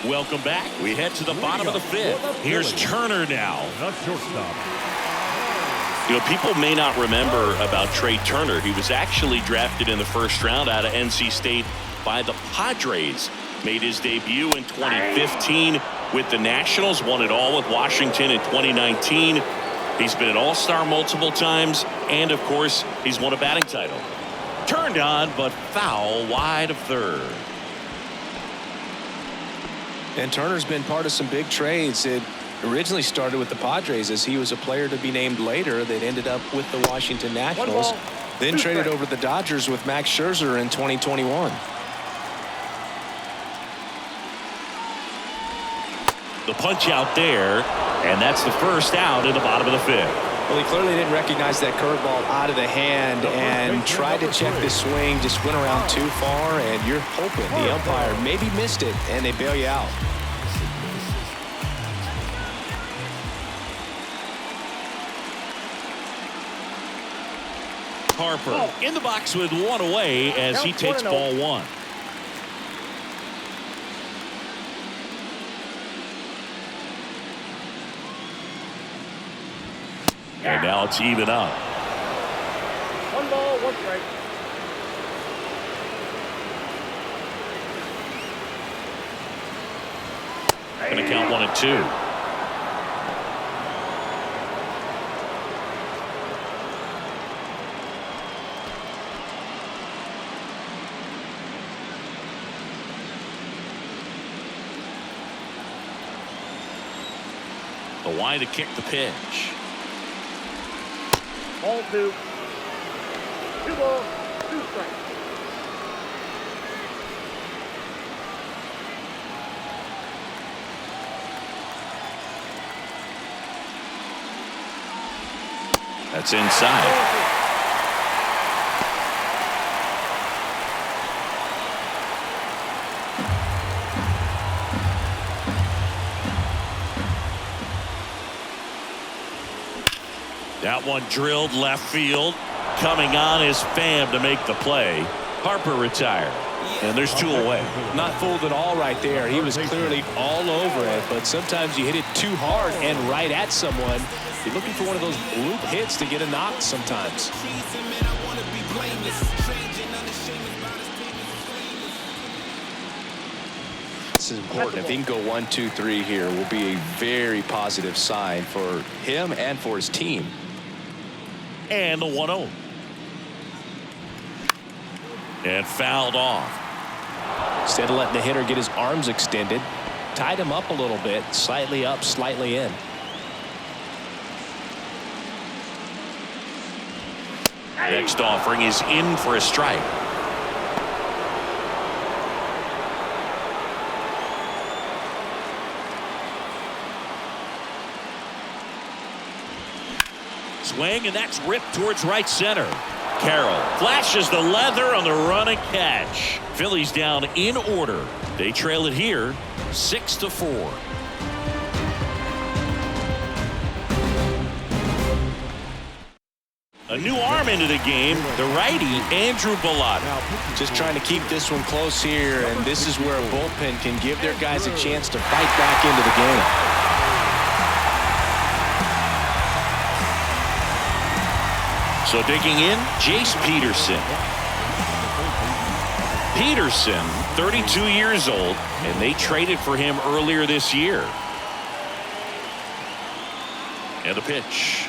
[SPEAKER 2] Welcome back. We head to the bottom of the fifth. Here's Turner now.
[SPEAKER 6] Not shortstop.
[SPEAKER 2] You know, people may not remember about Trey Turner. He was actually drafted in the first round out of NC State by the Padres. Made his debut in 2015 with the Nationals. Won it all with Washington in 2019. He's been an all-star multiple times. And, of course, he's won a batting title. Turned on, but foul wide of third.
[SPEAKER 3] And Turner's been part of some big trades. It originally started with the Padres as he was a player to be named later that ended up with the Washington Nationals. Then traded over to the Dodgers with Max Scherzer in 2021.
[SPEAKER 2] The punch out there, and that's the first out in the bottom of the fifth.
[SPEAKER 3] Well, he clearly didn't recognize that curveball out of the hand and tried to check the swing, just went around too far, and you're hoping the umpire maybe missed it, and they bail you out.
[SPEAKER 2] Harper in the box with one away as he takes ball one. And now it's even up.
[SPEAKER 6] 1 ball, 1 strike.
[SPEAKER 2] Going to count 1-2. The wide to kick the pitch.
[SPEAKER 6] Ball 2. 2 balls, 2 strikes.
[SPEAKER 2] That's inside. That one drilled left field. Coming on is Pham to make the play. Harper retired. And there's 2 away.
[SPEAKER 3] Not fooled at all right there. He was clearly all over it, but sometimes you hit it too hard and right at someone. You're looking for one of those loop hits to get a knock sometimes. This is important. If he can go 1, 2, 3 here, will be a very positive sign for him and for his team.
[SPEAKER 2] And the 1-0. And fouled off.
[SPEAKER 3] Instead of letting the hitter get his arms extended, tied him up a little bit, slightly up, slightly in.
[SPEAKER 2] Next offering is in for a strike. Swing, and that's ripped towards right center. Carroll flashes the leather on the run and catch. Phillies down in order. They trail it here 6-4. A new arm into the game, the righty Andrew Pfaadt.
[SPEAKER 3] Just trying to keep this one close here, and this is where a bullpen can give their guys a chance to fight back into the game.
[SPEAKER 2] So digging in, Jace Peterson. Peterson, 32 years old, and they traded for him earlier this year. And the pitch.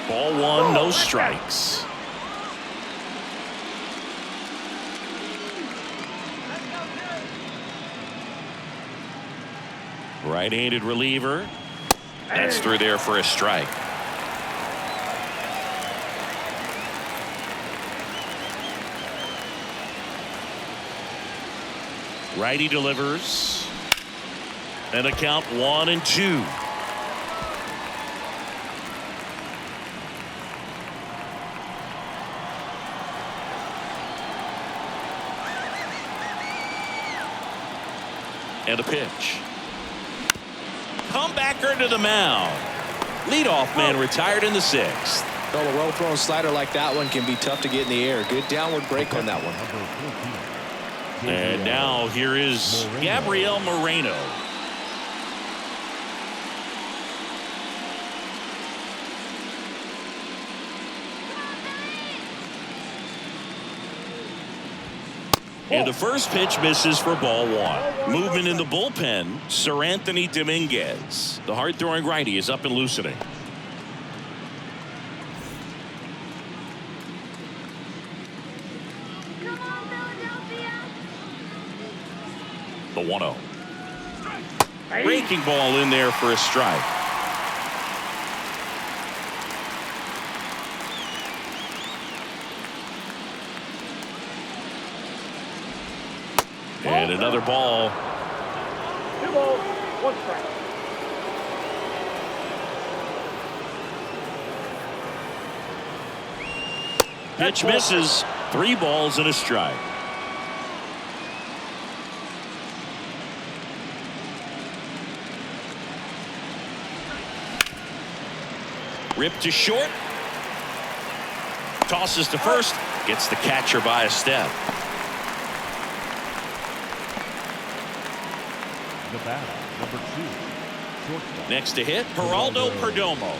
[SPEAKER 2] Ball 1, no strikes. Right-handed reliever. That's through there for a strike. Righty delivers. And a count 1-2. And a pitch. Comebacker to the mound. Leadoff man retired in the 6th.
[SPEAKER 3] Well, a well-thrown slider like that one can be tough to get in the air. Good downward break on that one.
[SPEAKER 2] And now here is Gabriel Moreno. And the first pitch misses for ball 1. Movement in the bullpen, Sir Anthony Dominguez. The hard-throwing righty is up and loosening.
[SPEAKER 1] Come on, Philadelphia.
[SPEAKER 2] The 1-0. Breaking ball in there for a strike. And another ball.
[SPEAKER 6] 2 balls, 1 strike.
[SPEAKER 2] Pitch misses. 3 balls and a strike. Ripped to short. Tosses to first. Gets the catcher by a step.
[SPEAKER 6] The batter, number 2. Shortstop.
[SPEAKER 2] Next to hit, Geraldo Perdomo.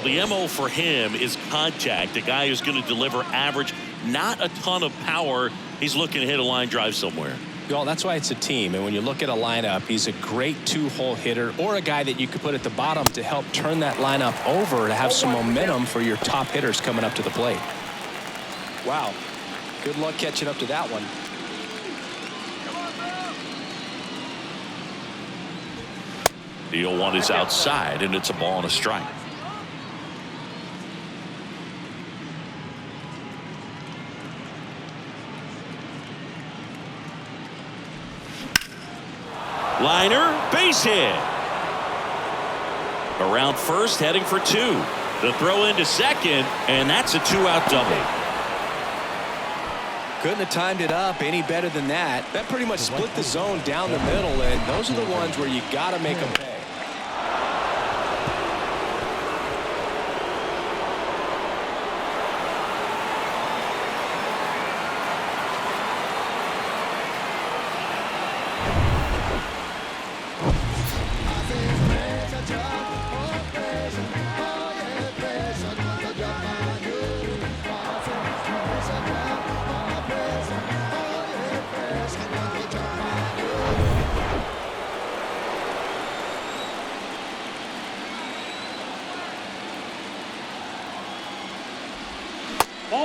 [SPEAKER 2] The MO for him is contact. A guy who's going to deliver average, not a ton of power. He's looking to hit a line drive somewhere.
[SPEAKER 3] Well, that's why it's a team. And when you look at a lineup, he's a great 2-hole hitter or a guy that you could put at the bottom to help turn that lineup over to have some momentum for your top hitters coming up to the plate. Wow. Good luck catching up to that one.
[SPEAKER 2] The 0-1 is outside, and it's a ball and a strike. Liner, base hit. Around first, heading for 2. The throw into second, and that's a 2-out double.
[SPEAKER 3] Couldn't have timed it up any better than that. That pretty much split the zone down the middle, and those are the ones where you got to make them pay.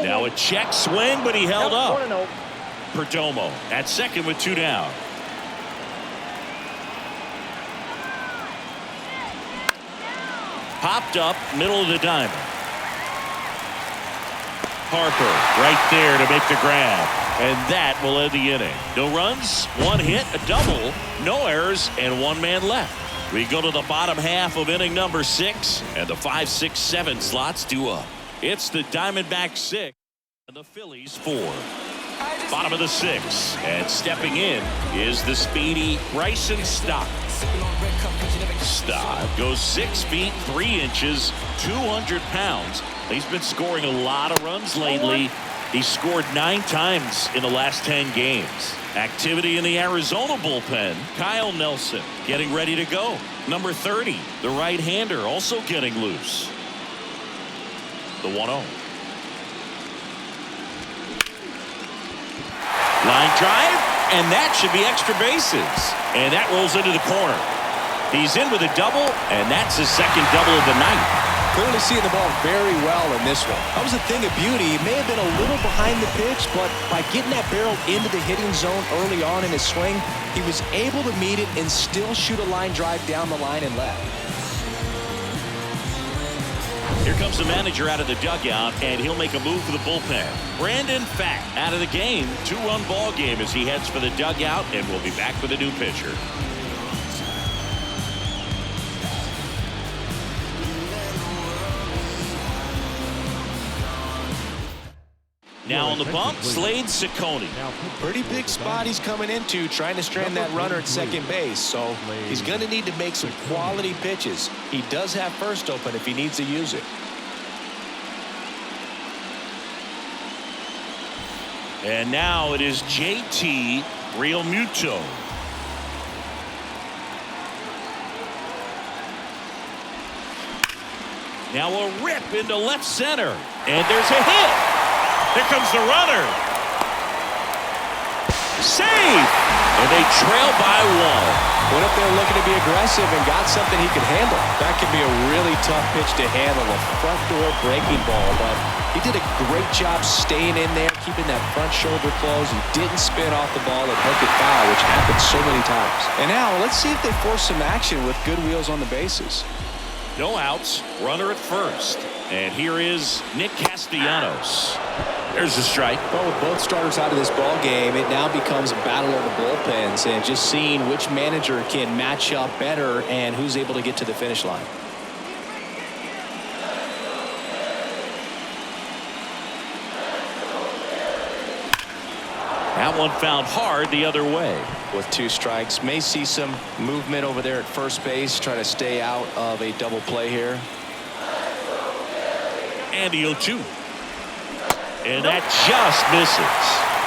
[SPEAKER 2] Now a check swing, but he held up.
[SPEAKER 6] 1-0.
[SPEAKER 2] Perdomo at second with 2 down. Popped up, middle of the diamond. Harper right there to make the grab. And that will end the inning. No runs, 1 hit, a double, no errors, and 1 man left. We go to the bottom half of inning number 6, and the 5, 6, 7 slots due up. It's the Diamondbacks 6 and the Phillies 4. Bottom of the 6, and stepping in is the speedy Bryson Stott. Stott goes 6 feet 3 inches, 200 pounds. He's been scoring a lot of runs lately. He scored 9 times in the last 10 games. Activity in the Arizona bullpen. Kyle Nelson getting ready to go. Number 30, the right-hander, also getting loose. The 1-0. Line drive, and that should be extra bases. And that rolls into the corner. He's in with a double, and that's his second double of the night.
[SPEAKER 3] Clearly seeing the ball very well in this one. That was a thing of beauty. He may have been a little behind the pitch, but by getting that barrel into the hitting zone early on in his swing, he was able to meet it and still shoot a line drive down the line and left.
[SPEAKER 2] Here comes the manager out of the dugout, and he'll make a move for the bullpen. Brandon Pfaadt out of the game. 2-run ball game as he heads for the dugout, and we'll be back with a new pitcher. Now on the bump, Slade Ciccone.
[SPEAKER 3] Pretty big spot he's coming into, trying to strand that runner at second base. So he's going to need to make some quality pitches. He does have first open if he needs to use it.
[SPEAKER 2] And now it is JT Realmuto. Now a rip into left center. And there's a hit. Here comes the runner. Save! And they trail by 1.
[SPEAKER 3] Went up there looking to be aggressive and got something he could handle. That could be a really tough pitch to handle, a front door breaking ball, but he did a great job staying in there, keeping that front shoulder closed, and didn't spin off the ball and hook it foul, which happens so many times. And now let's see if they force some action with good wheels on the bases.
[SPEAKER 2] No outs, runner at first. And here is Nick Castellanos. There's a strike.
[SPEAKER 3] Well, with both starters out of this ball game, it now becomes a battle of the bullpens and just seeing which manager can match up better and who's able to get to the finish line.
[SPEAKER 2] That one found hard the other way.
[SPEAKER 3] With 2 strikes, may see some movement over there at first base, try to stay out of a double play here.
[SPEAKER 2] And the 0-2. And that just misses.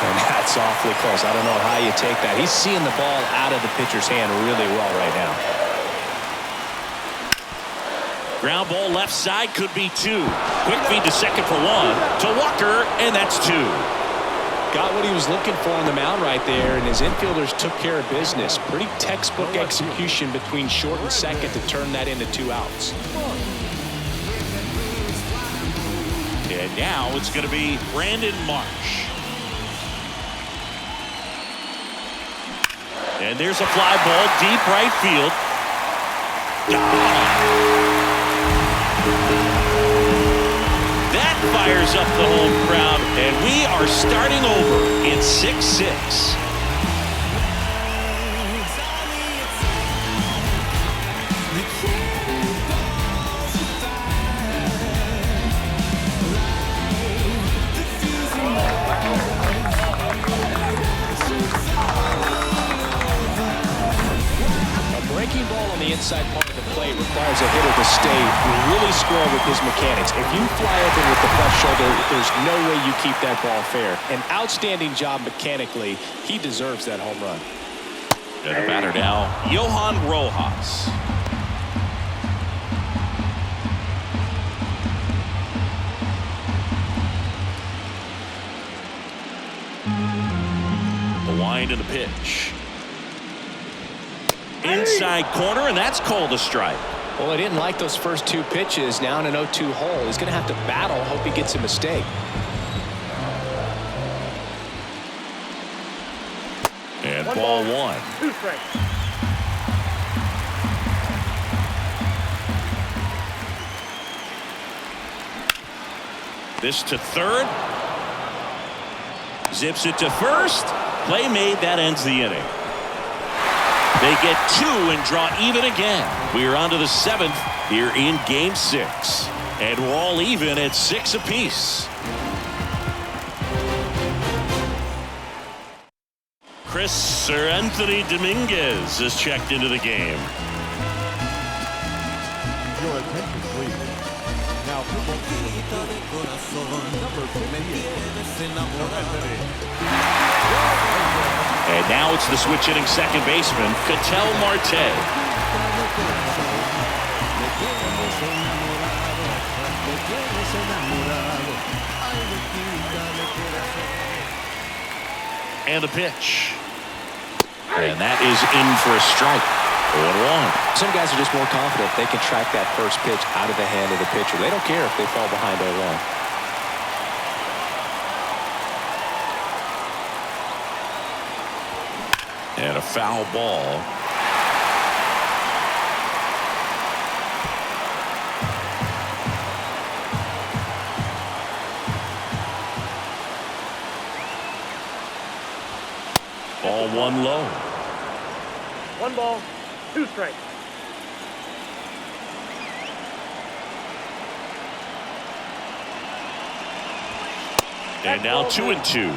[SPEAKER 3] And that's awfully close. I don't know how you take that. He's seeing the ball out of the pitcher's hand really well right now.
[SPEAKER 2] Ground ball left side, could be 2. Quick feed to second for 1. To Walker, and that's 2.
[SPEAKER 3] Got what he was looking for on the mound right there, and his infielders took care of business. Pretty textbook execution between short and second to turn that into 2 outs.
[SPEAKER 2] And now it's going to be Brandon Marsh. And there's a fly ball deep right field. That fires up the home crowd, and we are starting over in 6-6.
[SPEAKER 3] Breaking ball on the inside part of the plate requires a hitter to stay really square with his mechanics. If you fly open with the left shoulder, there's no way you keep that ball fair. An outstanding job mechanically. He deserves that home run.
[SPEAKER 2] And the batter now, Johan Rojas. The wind and the pitch. Inside corner, and that's called a strike.
[SPEAKER 3] Well, I didn't like those first two pitches. Now in an 0-2 hole, he's going to have to battle. Hope he gets a mistake.
[SPEAKER 2] And ball one.
[SPEAKER 6] 2 strikes.
[SPEAKER 2] This to third. Zips it to first. Play made. That ends the inning. They get 2 and draw even again. We are on to the 7th here in Game 6. And we're all even at 6 apiece. Sir Anthony Dominguez is checked into the game.
[SPEAKER 7] Your attention, please. Now, number 58.
[SPEAKER 2] And now it's the switch hitting second baseman, Ketel Marte. And the pitch. And that is in for a strike. 0-1.
[SPEAKER 3] Some guys are just more confident they can track that first pitch out of the hand of the pitcher. They don't care if they fall behind 0-1.
[SPEAKER 2] And a foul ball. Ball one low.
[SPEAKER 6] 1 ball, 2 strikes.
[SPEAKER 2] And now 2-2.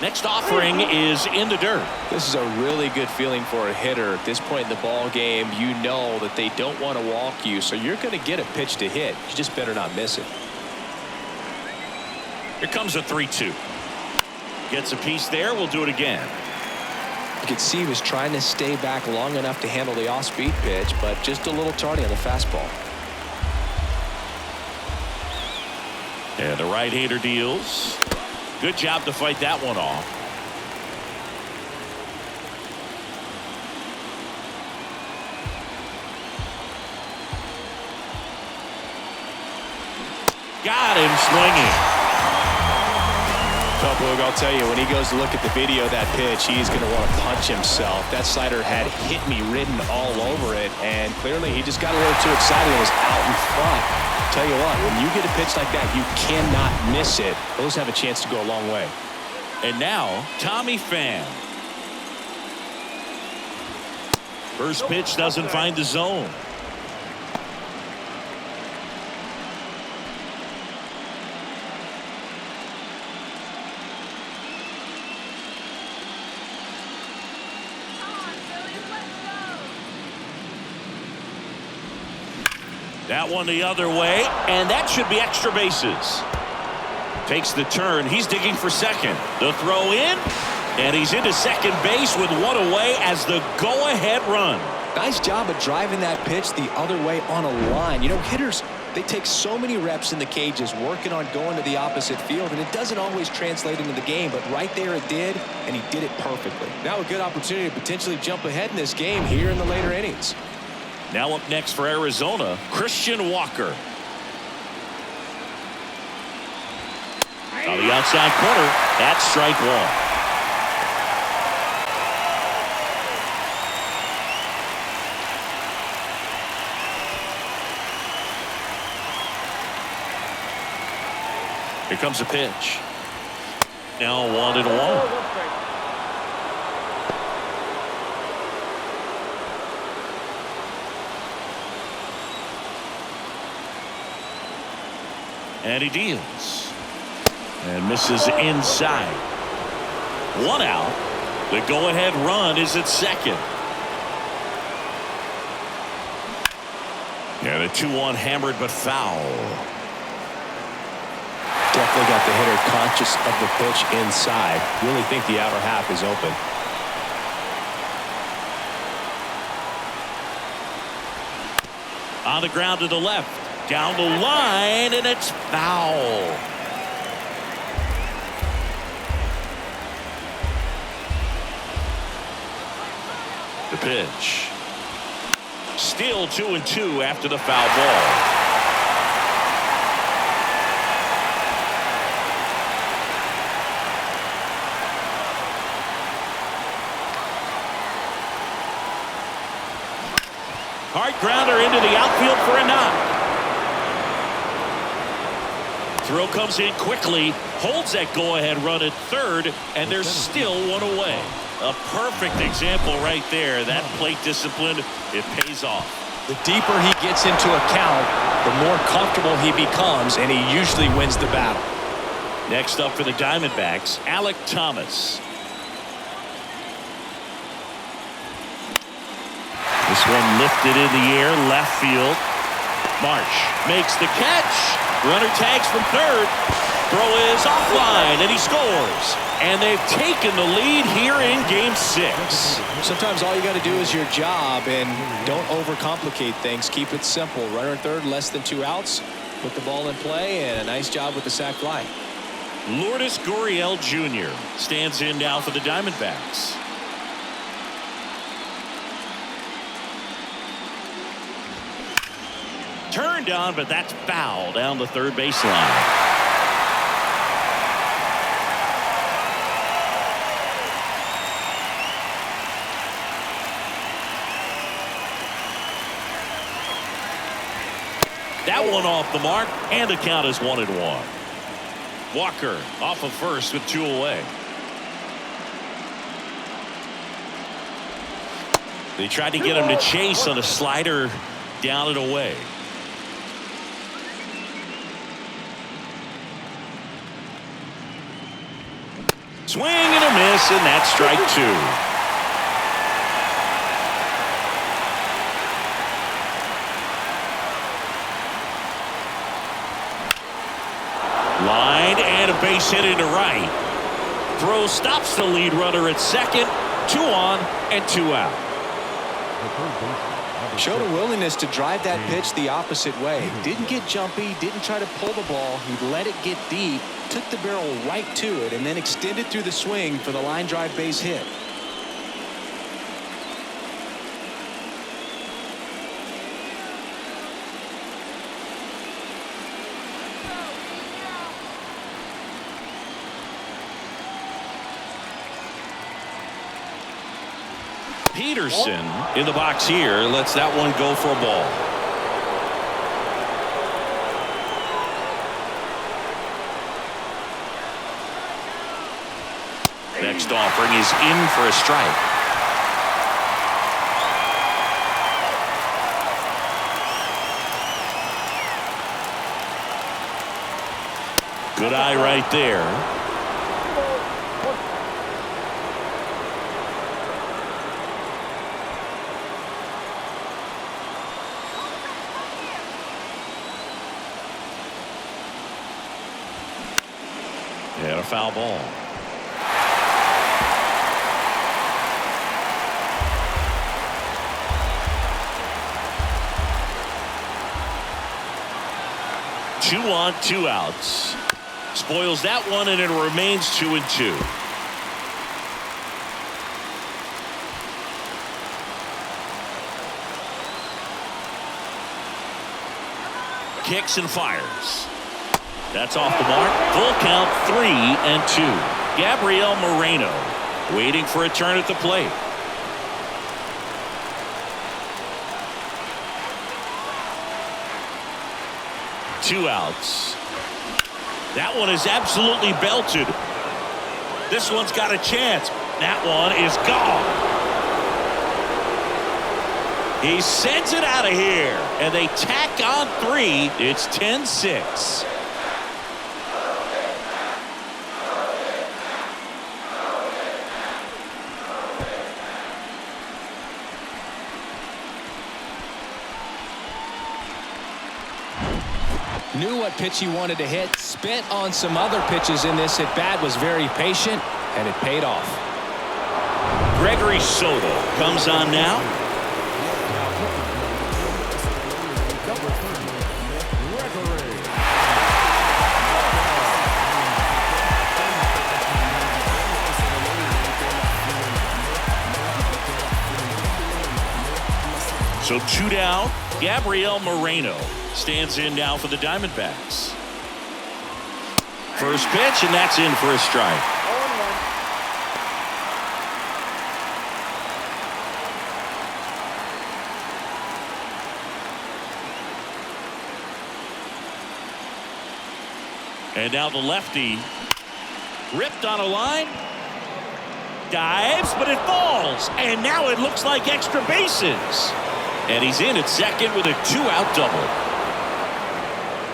[SPEAKER 2] Next offering is in the dirt.
[SPEAKER 3] This is a really good feeling for a hitter. At this point in the ball game, you know that they don't want to walk you, so you're going to get a pitch to hit. You just better not miss it.
[SPEAKER 2] Here comes a 3-2. Gets a piece there. We'll do it again.
[SPEAKER 3] You could see he was trying to stay back long enough to handle the off-speed pitch, but just a little tardy on the fastball.
[SPEAKER 2] And the right-hander deals. Good job to fight that one off. Got him swinging.
[SPEAKER 3] Boog, I'll tell you, when he goes to look at the video of that pitch, he's going to want to punch himself. That slider had hit me written all over it, and clearly he just got a little too excited and was out in front. Tell you what, when you get a pitch like that, you cannot miss it. Those have a chance to go a long way.
[SPEAKER 2] And now, Tommy Pfaadt. First pitch doesn't find the zone. That one the other way, and that should be extra bases. Takes the turn. He's digging for second. The throw in, and he's into second base with one away as the go-ahead run.
[SPEAKER 3] Nice job of driving that pitch the other way on a line. You know, hitters, they take so many reps in the cages working on going to the opposite field, and it doesn't always translate into the game, but right there it did, and he did it perfectly. Now a good opportunity to potentially jump ahead in this game here in the later innings.
[SPEAKER 2] Now up next for Arizona, Christian Walker. On the outside corner, that's strike one. Here comes a pitch. Now 1-1. And he deals. And misses inside. 1 out. The go-ahead run is at second. And a 2-1 hammered but foul.
[SPEAKER 3] Definitely got the hitter conscious of the pitch inside. Really think the outer half is open.
[SPEAKER 2] On the ground to the left. Down the line, and it's foul. The pitch. Still 2-2 after the foul ball. Hard grounder into the outfield for a knock. Throw comes in quickly, holds that go-ahead run at third, and there's still one away. A perfect example right there. That plate discipline, it pays off.
[SPEAKER 3] The deeper he gets into a count, the more comfortable he becomes, and he usually wins the battle.
[SPEAKER 2] Next up for the Diamondbacks, Alek Thomas. This one lifted in the air, left field. Marsh makes the catch. Runner tags from third. Throw is offline, and he scores. And they've taken the lead here in Game 6.
[SPEAKER 3] Sometimes all you got to do is your job, and don't overcomplicate things. Keep it simple. Runner at third, less than 2 outs. Put the ball in play, and a nice job with the sac fly.
[SPEAKER 2] Lourdes Gurriel Jr. stands in now for the Diamondbacks. Turned on, but that's foul down the third baseline. That one off the mark, and the count is 1-1. Walker off of first with 2 away. They tried to get him to chase on a slider down and away. Swing and a miss, and that's strike 2. Line and a base hit into right. Throw stops the lead runner at second. 2 on and 2 out.
[SPEAKER 3] Showed a willingness to drive that pitch the opposite way. Didn't get jumpy, didn't try to pull the ball. He let it get deep, took the barrel right to it, and then extended through the swing for the line drive base hit.
[SPEAKER 2] Peterson in the box here lets that one go for a ball. Next offering is in for a strike. Good eye right there. And a foul ball. Two on, 2 outs. Spoils that one, and it remains 2-2. Kicks and fires. That's off the mark. Full count, 3-2. Gabriel Moreno waiting for a turn at the plate. Two outs. That one is absolutely belted. This one's got a chance. That one is gone. He sends it out of here, and they tack on 3. It's 10-6.
[SPEAKER 3] Knew what pitch he wanted to hit, spent on some other pitches in this at-bat, was very patient, and it paid off.
[SPEAKER 2] Gregory Soto comes on now. So 2 down. Gabriel Moreno stands in now for the Diamondbacks. First pitch, and that's in for a strike. 0-1. And now the lefty ripped on a line, dives, but it falls, and now it looks like extra bases. And he's in at second with a 2-out double.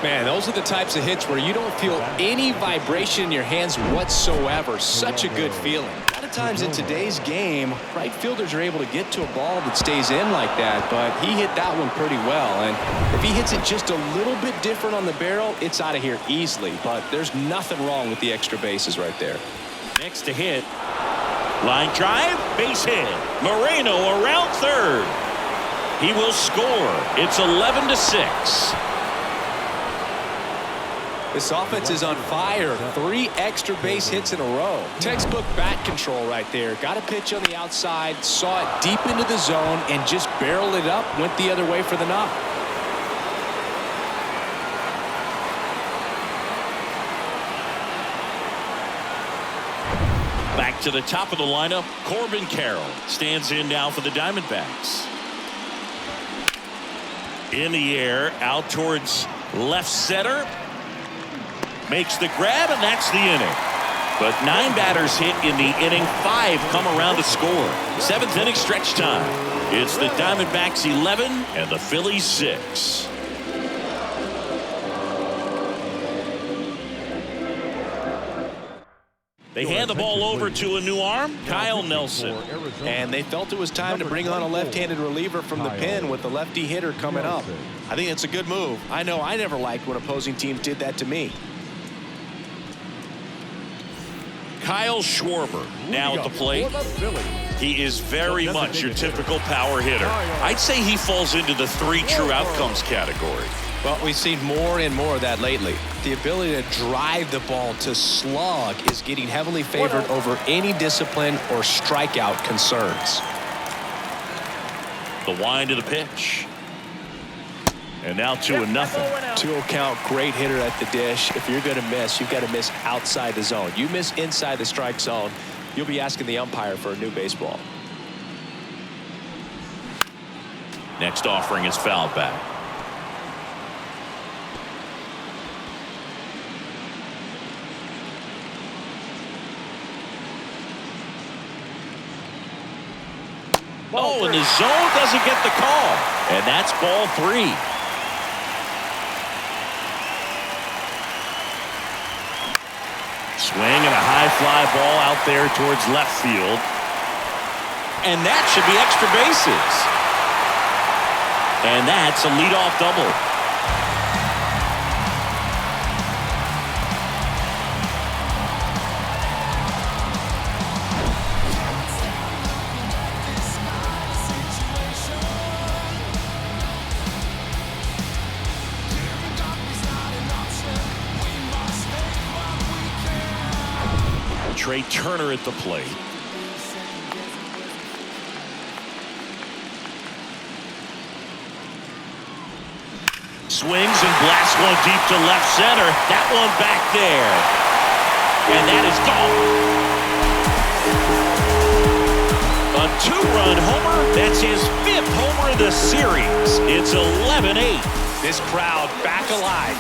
[SPEAKER 3] Man, those are the types of hits where you don't feel any vibration in your hands whatsoever. Such a good feeling. A lot of times in today's game, right fielders are able to get to a ball that stays in like that, but he hit that one pretty well. And if he hits it just a little bit different on the barrel, it's out of here easily. But there's nothing wrong with the extra bases right there.
[SPEAKER 2] Next to hit. Line drive, base hit. Moreno around third. He will score. It's 11-6.
[SPEAKER 3] This offense is on fire. 3 extra base hits in a row. Textbook bat control right there. Got a pitch on the outside, saw it deep into the zone, and just barreled it up, went the other way for the knock.
[SPEAKER 2] Back to the top of the lineup, Corbin Carroll stands in now for the Diamondbacks. In the air, out towards left center. Makes the grab, and that's the inning. But 9 batters hit in the inning. 5 come around to score. 7th inning stretch time. It's the Diamondbacks 11 and the Phillies 6. They hand the ball over to a new arm, Kyle Nelson.
[SPEAKER 3] And they felt it was time to bring on a left-handed reliever from the pen with the lefty hitter coming up. I think it's a good move. I know I never liked when opposing teams did that to me.
[SPEAKER 2] Kyle Schwarber now at the plate. He is very much your typical power hitter. I'd say he falls into the 3 true outcomes category.
[SPEAKER 3] Well, we've seen more and more of that lately. The ability to drive the ball to slug is getting heavily favored over any discipline or strikeout concerns.
[SPEAKER 2] The wind of the pitch. And now 2-0.
[SPEAKER 3] 2-0 count, great hitter at the dish. If you're going to miss, you've got to miss outside the zone. You miss inside the strike zone, you'll be asking the umpire for a new baseball.
[SPEAKER 2] Next offering is fouled back. Oh, and the zone doesn't get the call. And that's ball 3. Swing and a high fly ball out there towards left field. And that should be extra bases. And that's a leadoff double. Trey Turner at the plate. Swings and blasts one deep to left center. That one back there. And that is gone. A two-run homer. That's his 5th homer of the series. It's 11-8.
[SPEAKER 3] This crowd back alive.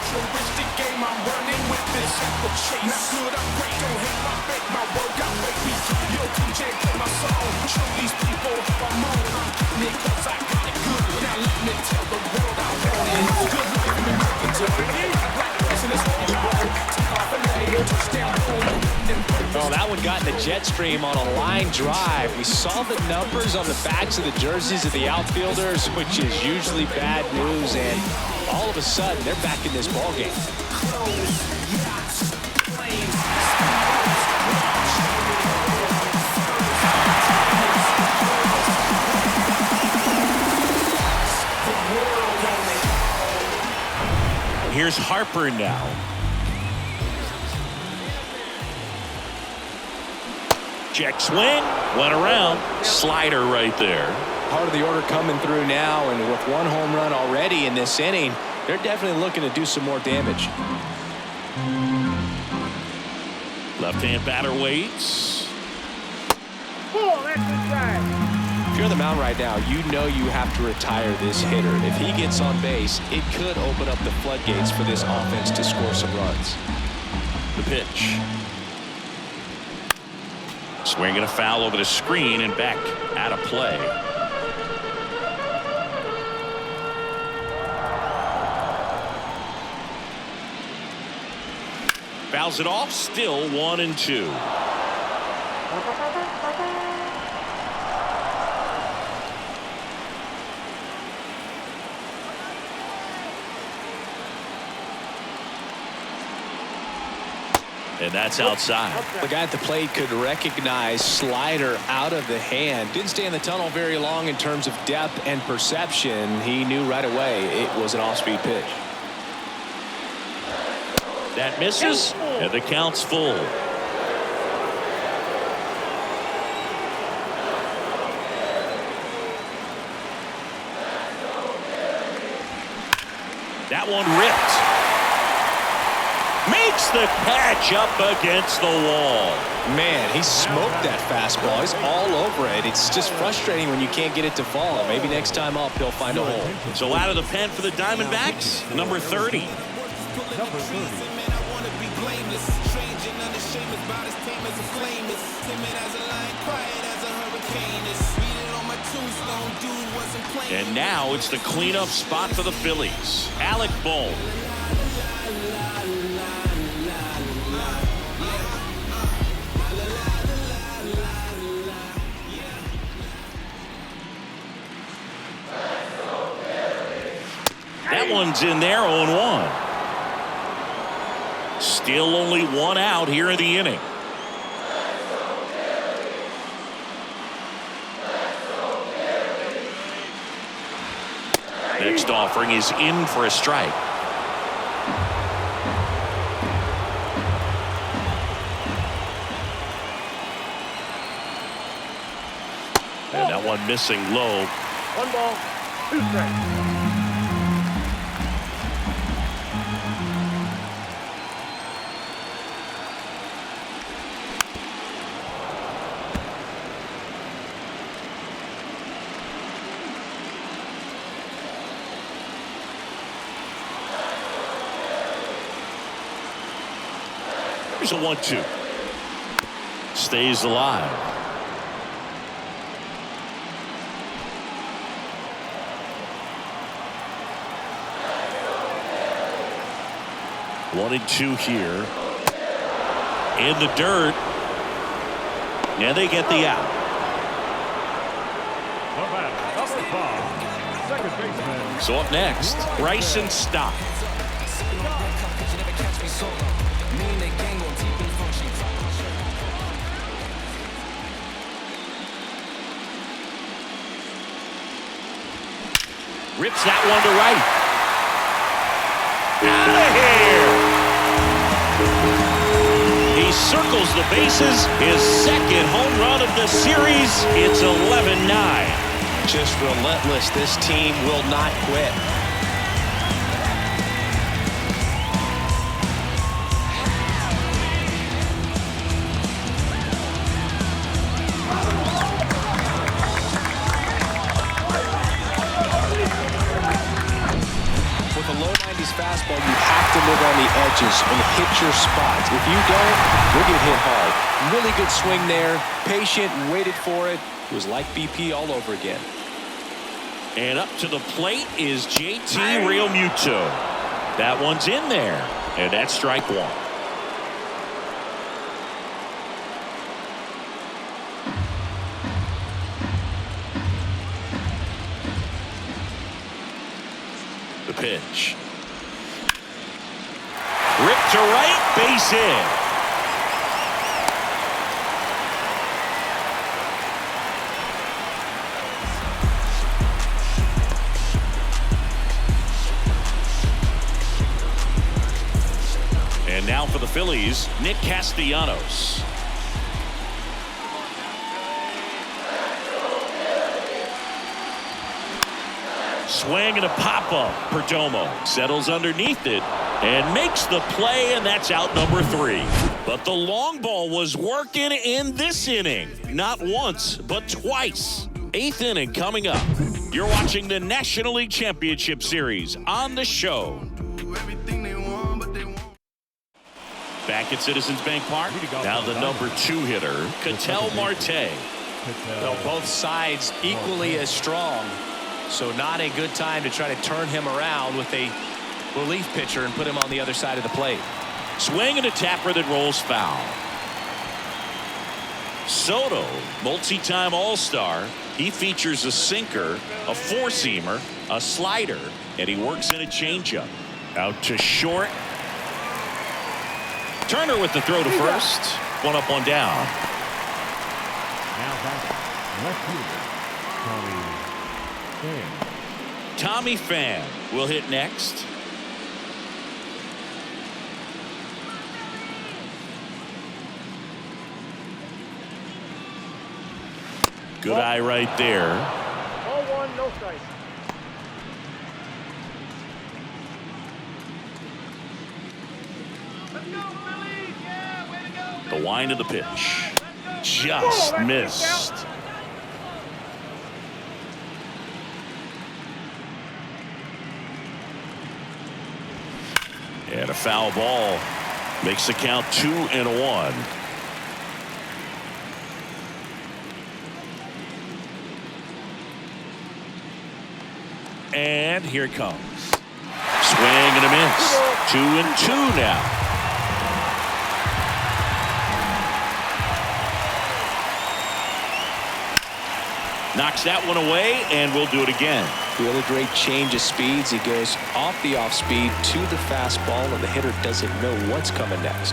[SPEAKER 3] Oh, that one got in the jet stream on a line drive. We saw the numbers on the backs of the jerseys of the outfielders, which is usually bad news, and all of a sudden they're back in this ballgame.
[SPEAKER 2] Here's Harper now. Check swing, went around, slider right there.
[SPEAKER 3] Part of the order coming through now, and with 1 home run already in this inning, they're definitely looking to do some more damage.
[SPEAKER 2] Left-hand batter waits.
[SPEAKER 6] Pull, that's inside.
[SPEAKER 3] If you're on the mound right now, you know you have to retire this hitter. If he gets on base, it could open up the floodgates for this offense to score some runs.
[SPEAKER 2] The pitch. Swinging a foul over the screen and back out of play. Fouls it off, still 1-2. And that's outside.
[SPEAKER 3] The guy at the plate could recognize slider out of the hand. Didn't stay in the tunnel very long in terms of depth and perception. He knew right away it was an off-speed pitch.
[SPEAKER 2] That misses, and the count's full. That one ripped. Makes the catch up against the wall.
[SPEAKER 3] Man, he smoked that fastball. He's all over it. It's just frustrating when you can't get it to fall. Maybe next time up he'll find a hole.
[SPEAKER 2] So out of the pen for the Diamondbacks, number 30.
[SPEAKER 7] Number 30.
[SPEAKER 2] And now it's the cleanup spot for the Phillies. Alec Bohm. That one's in there, 0-1. Still only 1 out here in the inning. Next offering is in for a strike. And that one missing low.
[SPEAKER 6] 1 ball, 2 strikes.
[SPEAKER 2] Here's a 1-2. Stays alive. One and 2 here. In the dirt. And they get the out.
[SPEAKER 7] Number 5. Second baseman.
[SPEAKER 2] So up next, Bryson Stott. Rips that one to right. Out of here. He circles the bases. His 2nd home run of the series. It's 11-9.
[SPEAKER 3] Just relentless. This team will not quit. this fastball, you have to live on the edges and hit your spots. If you don't, you'll get hit hard. Really good swing there. Patient, waited for it. It was like BP all over again.
[SPEAKER 2] And up to the plate is JT Realmuto. That one's in there. And that's strike one. The pitch. Ripped to right, base hit. And now for the Phillies, Nick Castellanos. Swing and a pop-up. Perdomo settles underneath it and makes the play, and that's out number 3. But the long ball was working in this inning. Not once, but twice. 8th inning coming up. You're watching the National League Championship Series on the show. Back at Citizens Bank Park. Now the number 2 hitter, Ketel Marte.
[SPEAKER 3] Well, both sides equally as strong. So not a good time to try to turn him around with a relief pitcher and put him on the other side of the plate.
[SPEAKER 2] Swing and a tapper that rolls foul. Soto, multi-time All-Star. He features a sinker, a four-seamer, a slider, and he works in a changeup. Out to short. Turner with the throw to first. One up, one down.
[SPEAKER 7] Now back left fielder,
[SPEAKER 2] Tommy Pfaadt will hit next. Good eye right there.
[SPEAKER 6] 0-1, no strikes.
[SPEAKER 2] The wind of the pitch. Just missed. And a foul ball makes the count 2-1. And here it comes. Swing and a miss. 2-2 now. Knocks that one away, and we'll do it again.
[SPEAKER 3] Really great change of speeds. He goes off the off speed to the fastball, and the hitter doesn't know what's coming next.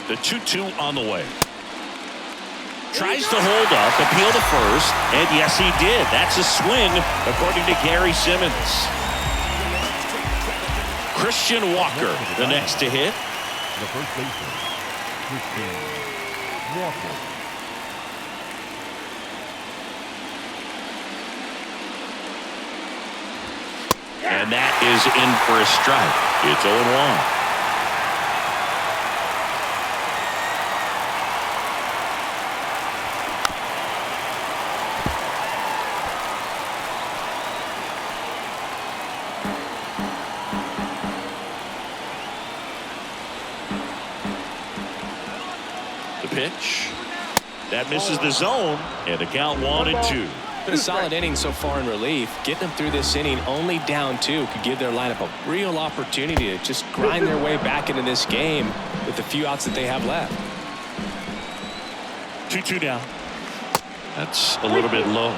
[SPEAKER 2] The 2-2 on the way. Tries to hold up, appeal to first, and yes, he did. That's a swing, according to Gary Simmons. Christian Walker, the next to hit.
[SPEAKER 7] The first baseman, Christian Walker.
[SPEAKER 2] And that is in for a strike. It's 0-1. Pitch that misses the zone, and the count 1-2.
[SPEAKER 3] Been a solid inning so far in relief. Getting them through this inning only down 2 could give their lineup a real opportunity to just grind their way back into this game with the few outs that they have left.
[SPEAKER 2] 2-2 down. That's a little bit low.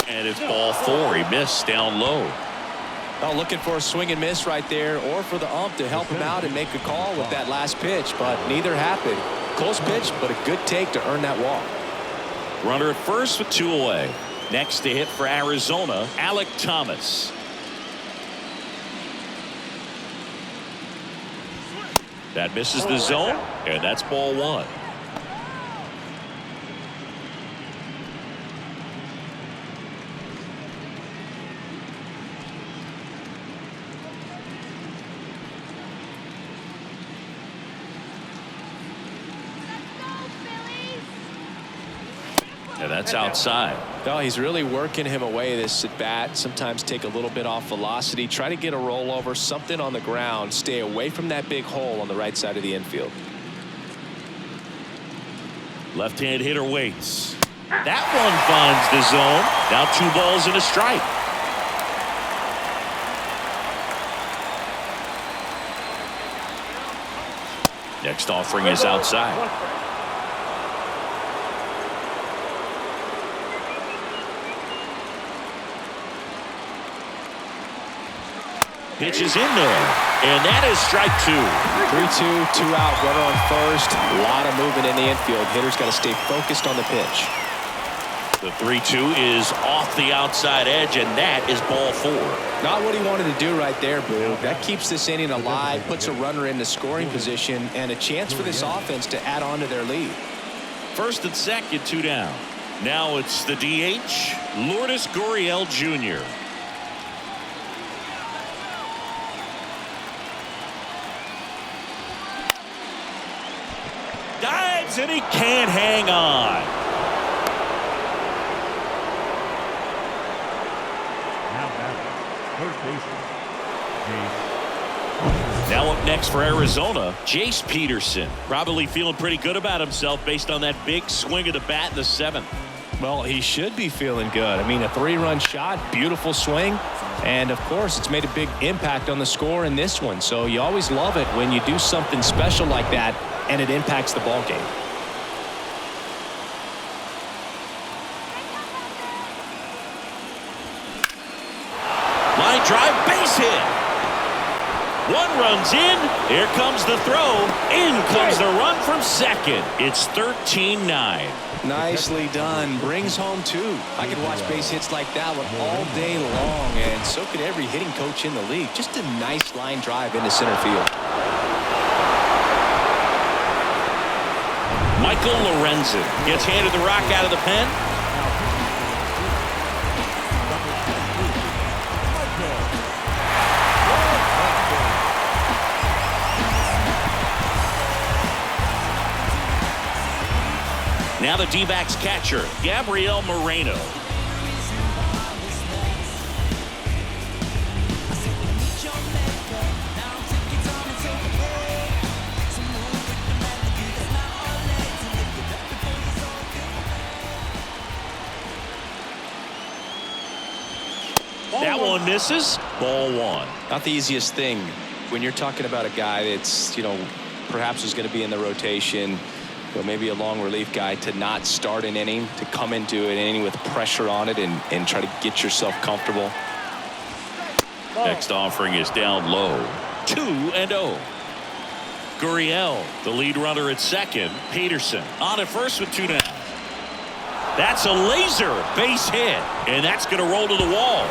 [SPEAKER 2] And it's ball 4. He missed down low.
[SPEAKER 3] Well, looking for a swing and miss right there, or for the ump to help him out and make a call with that last pitch, but neither happened. Close pitch, but a good take to earn that walk.
[SPEAKER 2] Runner at first with 2 away. Next to hit for Arizona, Alek Thomas. That misses the zone, and that's ball one. And that's outside.
[SPEAKER 3] No, he's really working him away this at bat. Sometimes take a little bit off velocity. Try to get a rollover, something on the ground. Stay away from that big hole on the right side of the infield.
[SPEAKER 2] Left-hand hitter waits. That one finds the zone. Now 2 balls and a strike. Next offering is outside. Pitch is in there, and that is strike 2.
[SPEAKER 3] 3-2, 2 out, runner on first. A lot of movement in the infield. Hitter's got to stay focused on the pitch.
[SPEAKER 2] The 3-2 is off the outside edge, and that is ball 4.
[SPEAKER 3] Not what he wanted to do right there, Boo. That keeps this inning alive, puts a runner in the scoring position, and a chance for this offense to add on to their lead.
[SPEAKER 2] First and second, 2 down. Now it's the DH, Lourdes Gurriel Jr. Dives, and he can't hang on. Now up next for Arizona, Jace Peterson. Probably feeling pretty good about himself based on that big swing of the bat in the 7th.
[SPEAKER 3] Well, he should be feeling good. I mean, a 3-run shot, beautiful swing, and of course it's made a big impact on the score in this one. So you always love it when you do something special like that and it impacts the ball game.
[SPEAKER 2] Line drive, base hit. 1 runs in. Here comes the throw. In comes the run from second. It's 13-9.
[SPEAKER 3] Nicely done. Brings home 2. I could watch base hits like that one all day long, and so could every hitting coach in the league. Just a nice line drive into center field.
[SPEAKER 2] Michael Lorenzen gets handed the rock out of the pen. Now the D-backs catcher, Gabriel Moreno. That one misses. Ball 1.
[SPEAKER 3] Not the easiest thing when you're talking about a guy that's, perhaps is going to be in the rotation, maybe a long relief guy, to not start an inning, to come into an inning with pressure on it and try to get yourself comfortable.
[SPEAKER 2] Next offering is down low. 2-0. Gurriel, the lead runner at second. Peterson on at first with 2 down. That's a laser base hit, and that's going to roll to the wall.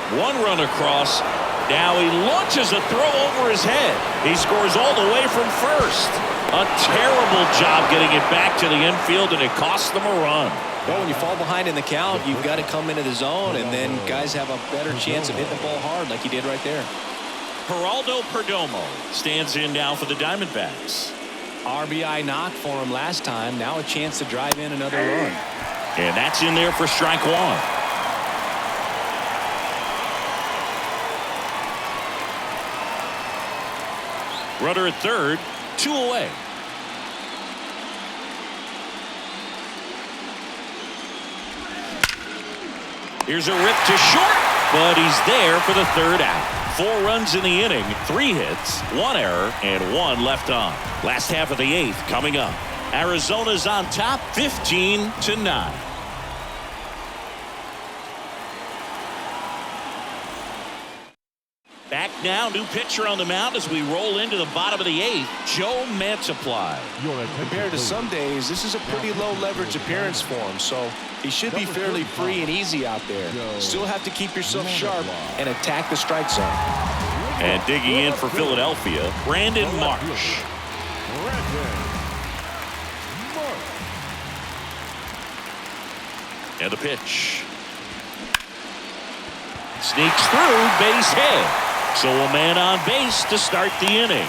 [SPEAKER 2] 1 run across. Now he launches a throw over his head. He scores all the way from first. A terrible job getting it back to the infield, and it costs them a run.
[SPEAKER 3] Well, when you fall behind in the count, you've got to come into the zone, and then guys have a better chance of hitting the ball hard like he did right there.
[SPEAKER 2] Geraldo Perdomo stands in now for the Diamondbacks.
[SPEAKER 3] RBI knock for him last time. Now a chance to drive in another run.
[SPEAKER 2] And that's in there for strike 1. Runner at third, 2 away. Here's a rip to short, but he's there for the 3rd out. 4 runs in the inning, 3 hits, 1 error, and 1 left on. Last half of the 8th coming up. Arizona's on top, 15-9. Back now, new pitcher on the mound as we roll into the bottom of the 8th, Joe Mantiply.
[SPEAKER 3] Compared to some days, this is a pretty low leverage appearance for him, so he should be fairly free and easy out there. Still have to keep yourself sharp and attack the strike zone.
[SPEAKER 2] And digging in for Philadelphia, Brandon Marsh. And the pitch. Sneaks through, base hit. So a man on base to start the inning.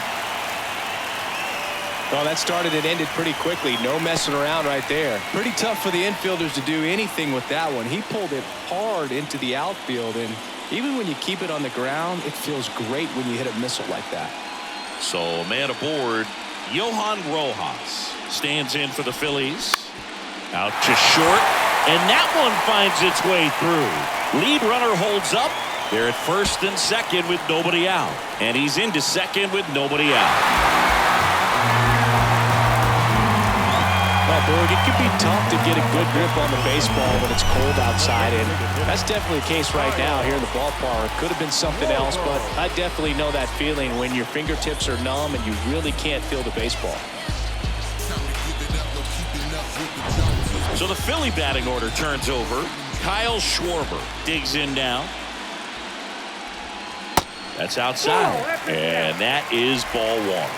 [SPEAKER 3] Well, that started and ended pretty quickly. No messing around right there. Pretty tough for the infielders to do anything with that one. He pulled it hard into the outfield, and even when you keep it on the ground, it feels great when you hit a missile like that.
[SPEAKER 2] So a man aboard, Johan Rojas stands in for the Phillies. Out to short, and that one finds its way through. Lead runner holds up. They're at first and second with nobody out. And he's into second with nobody out.
[SPEAKER 3] Well, Borg, it can be tough to get a good grip on the baseball when it's cold outside, and that's definitely the case right now here in the ballpark. Could have been something else, but I definitely know that feeling when your fingertips are numb and you really can't feel the baseball.
[SPEAKER 2] So the Philly batting order turns over. Kyle Schwarber digs in now. That's outside, and that is ball one.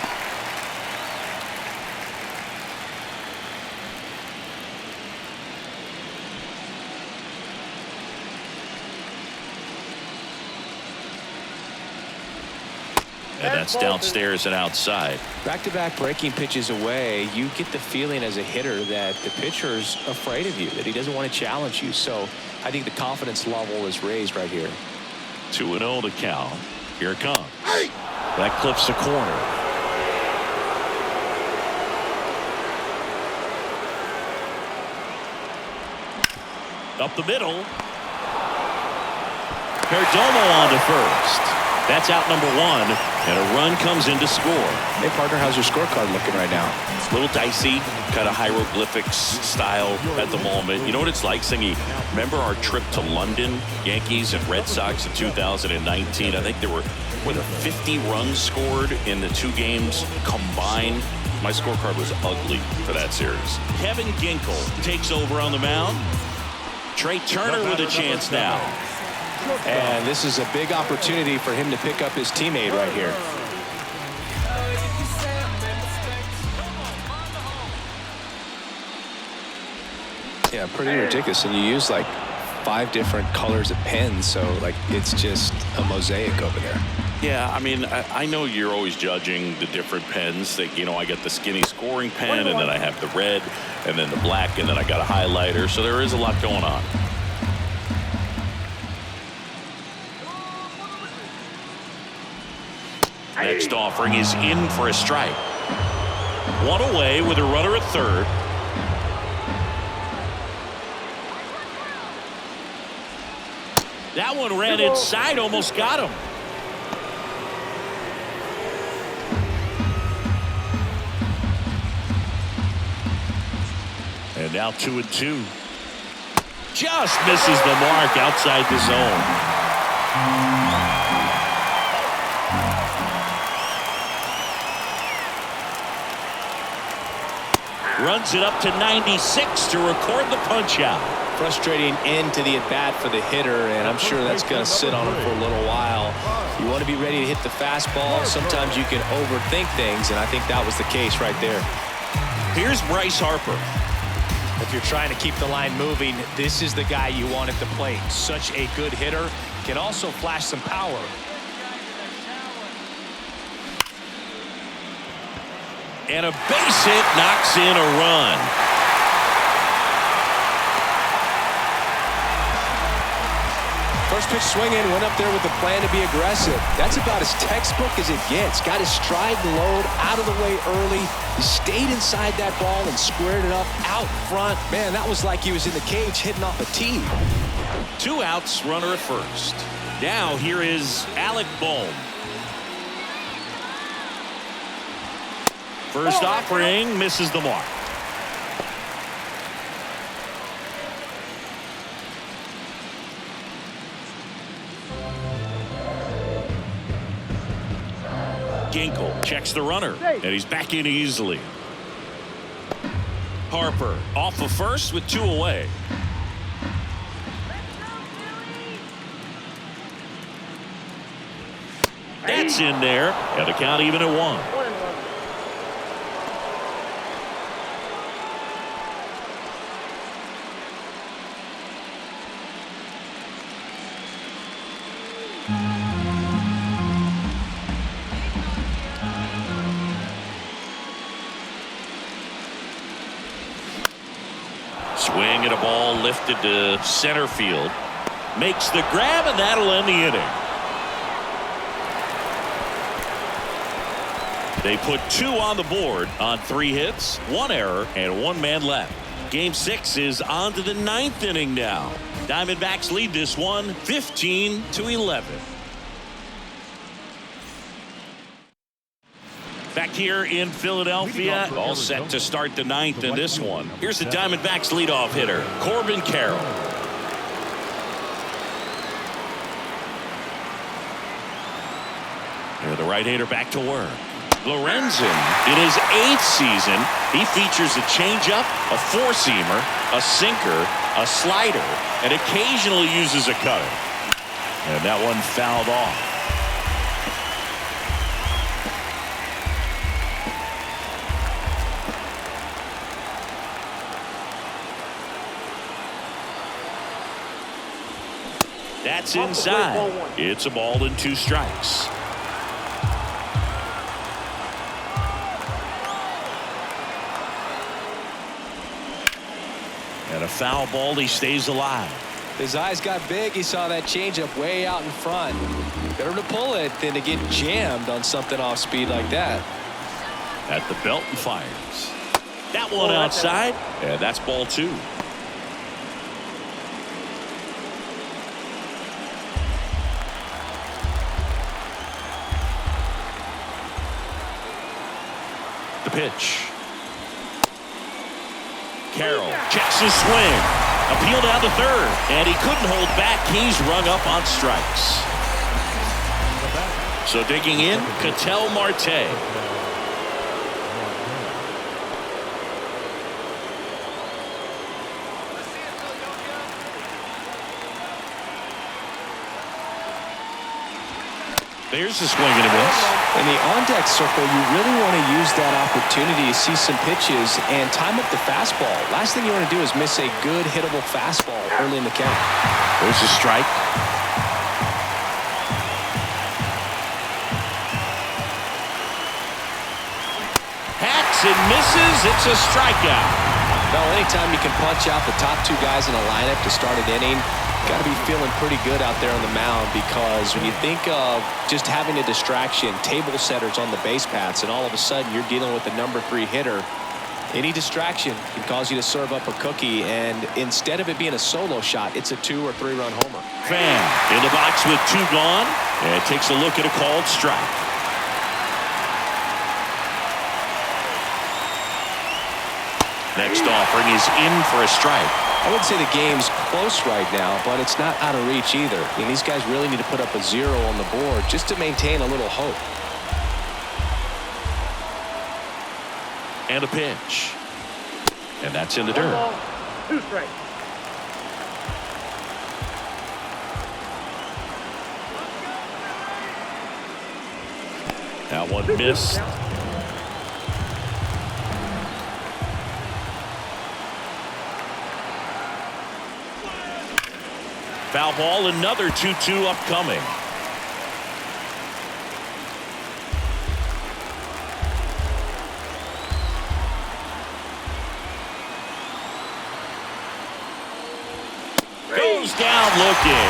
[SPEAKER 2] And that's downstairs and outside.
[SPEAKER 3] Back-to-back breaking pitches away, you get the feeling as a hitter that the pitcher's afraid of you, that he doesn't want to challenge you. So I think the confidence level is raised right here.
[SPEAKER 2] 2-0 to count. Here it comes. That clips the corner. Up the middle. Perdomo on to first. That's out number one, and a run comes in to score.
[SPEAKER 3] Hey, partner, how's your scorecard looking right now?
[SPEAKER 2] It's a little dicey, kind of hieroglyphics style at the moment. You know what it's like, Singy? Remember our trip to London, Yankees and Red Sox in 2019? I think there were 50 runs scored in the two games combined. My scorecard was ugly for that series. Kevin Ginkel takes over on the mound. Trey Turner with a chance now.
[SPEAKER 3] And this is a big opportunity for him to pick up his teammate right here. Yeah, pretty ridiculous. And you use like 5 different colors of pens, so like it's just a mosaic over there.
[SPEAKER 2] Yeah, I mean, I know you're always judging the different pens. That, you know, I get the skinny scoring pen, and then I have the red, and then the black, and then I got a highlighter. So there is a lot going on. Next offering is in for a strike. One away with a runner at third. That one ran inside, almost got him. And now 2-2. Just misses the mark outside the zone. Runs it up to 96 to record the punch out.
[SPEAKER 3] Frustrating end to the at-bat for the hitter, and I'm sure that's going to sit on him for a little while. You want to be ready to hit the fastball. Sometimes you can overthink things, and I think that was the case right there.
[SPEAKER 2] Here's Bryce Harper.
[SPEAKER 3] If you're trying to keep the line moving, this is the guy you want at the plate. Such a good hitter. Can also flash some power.
[SPEAKER 2] And a base hit knocks in a run.
[SPEAKER 3] First pitch swinging, went up there with the plan to be aggressive. That's about as textbook as it gets. Got his stride and load out of the way early. He stayed inside that ball and squared it up out front. Man, that was like he was in the cage hitting off a tee.
[SPEAKER 2] 2 outs, runner at first. Now here is Alec Bohm. First offering misses the mark. Ginkel checks the runner, and he's back in easily. Harper off of first with 2 away. That's That's in there. And the count even at 1.
[SPEAKER 6] 1-1.
[SPEAKER 2] Swing and a ball lifted to center field. Makes the grab, and that'll end the inning. They put 2 on the board on 3 hits, 1 error, and 1 man left. Game 6 is on to the 9th inning now. Diamondbacks lead this one 15-11. Back here in Philadelphia, all set to start the 9th in this one. Here's the Diamondbacks leadoff hitter, Corbin Carroll. Here the right-hander back to work. Lorenzen, in his 8th season, he features a changeup, a four-seamer, a sinker, a slider, and occasionally uses a cutter. And that one fouled off. That's inside. It's a ball and 2 strikes. And a foul ball. He stays alive.
[SPEAKER 3] His eyes got big. He saw that changeup way out in front. Better to pull it than to get jammed on something off speed like that.
[SPEAKER 2] At the belt and fires. That one outside. And that's ball 2. The pitch. Carroll checks his swing. Appeal down to third. And he couldn't hold back. He's rung up on strikes. So digging in, Ketel Marte. There's the swing and a miss.
[SPEAKER 3] In the on-deck circle, you really want to use that opportunity to see some pitches and time up the fastball. Last thing you want to do is miss a good hittable fastball early in the count.
[SPEAKER 2] There's a strike. Hacks and misses. It's a strikeout.
[SPEAKER 3] Well, anytime you can punch out the top 2 guys in a lineup to start an inning, got to be feeling pretty good out there on the mound, because when you think of just having a distraction, table setters on the base paths, and all of a sudden you're dealing with the number 3 hitter, any distraction can cause you to serve up a cookie, and instead of it being a solo shot, it's a 2 or 3 run homer.
[SPEAKER 2] Pfaadt in the box with 2 gone, and takes a look at a called strike. Next offering is in for a strike.
[SPEAKER 3] I wouldn't say the game's close right now, but it's not out of reach either. I mean, these guys really need to put up a 0 on the board just to maintain a little hope.
[SPEAKER 2] And a pitch. And that's in the dirt.
[SPEAKER 6] 1 ball, 2 strikes.
[SPEAKER 2] That one missed. Foul ball, another 2-2 upcoming. Goes down looking.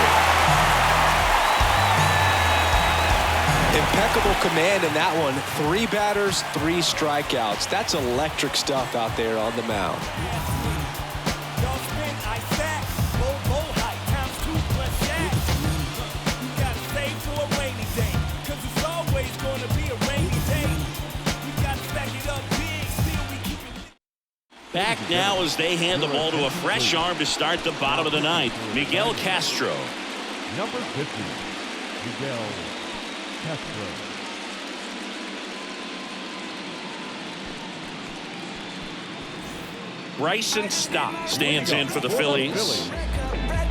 [SPEAKER 3] Impeccable command in that one. 3 batters, 3 strikeouts. That's electric stuff out there on the mound.
[SPEAKER 2] Back now as they hand the ball to a fresh arm to start the bottom of the 9th. Miguel Castro.
[SPEAKER 7] Number 50, Miguel Castro.
[SPEAKER 2] Bryson Stott stands in for the Phillies.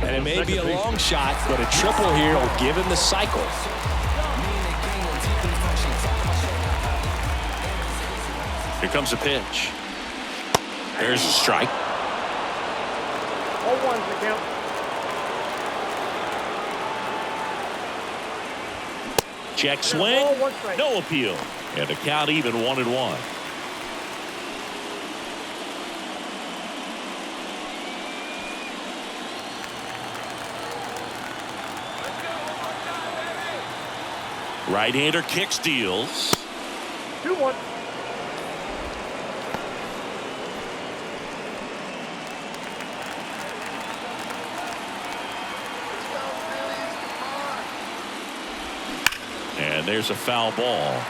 [SPEAKER 3] And it may be a long shot, but a triple here will give him the cycle.
[SPEAKER 2] Here comes a pitch. There's a strike.
[SPEAKER 6] 0-1's the count.
[SPEAKER 2] Check swing.
[SPEAKER 6] Ball, 1 strike.
[SPEAKER 2] No appeal. And the count even 1-1. Right-hander kicks, deals.
[SPEAKER 6] 2-1.
[SPEAKER 2] And there's a foul ball.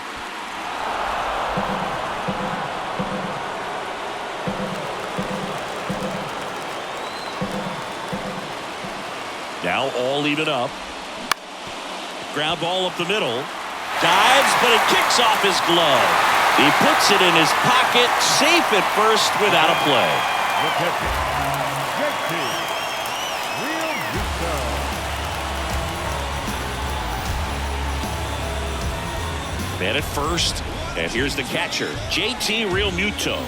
[SPEAKER 2] Now all even up. Ground ball up the middle. Dives, but it kicks off his glove. He puts it in his pocket, safe at first without a play.
[SPEAKER 7] The catcher, JT Real Muto.
[SPEAKER 2] Man at first, and here's the catcher, JT Real Muto.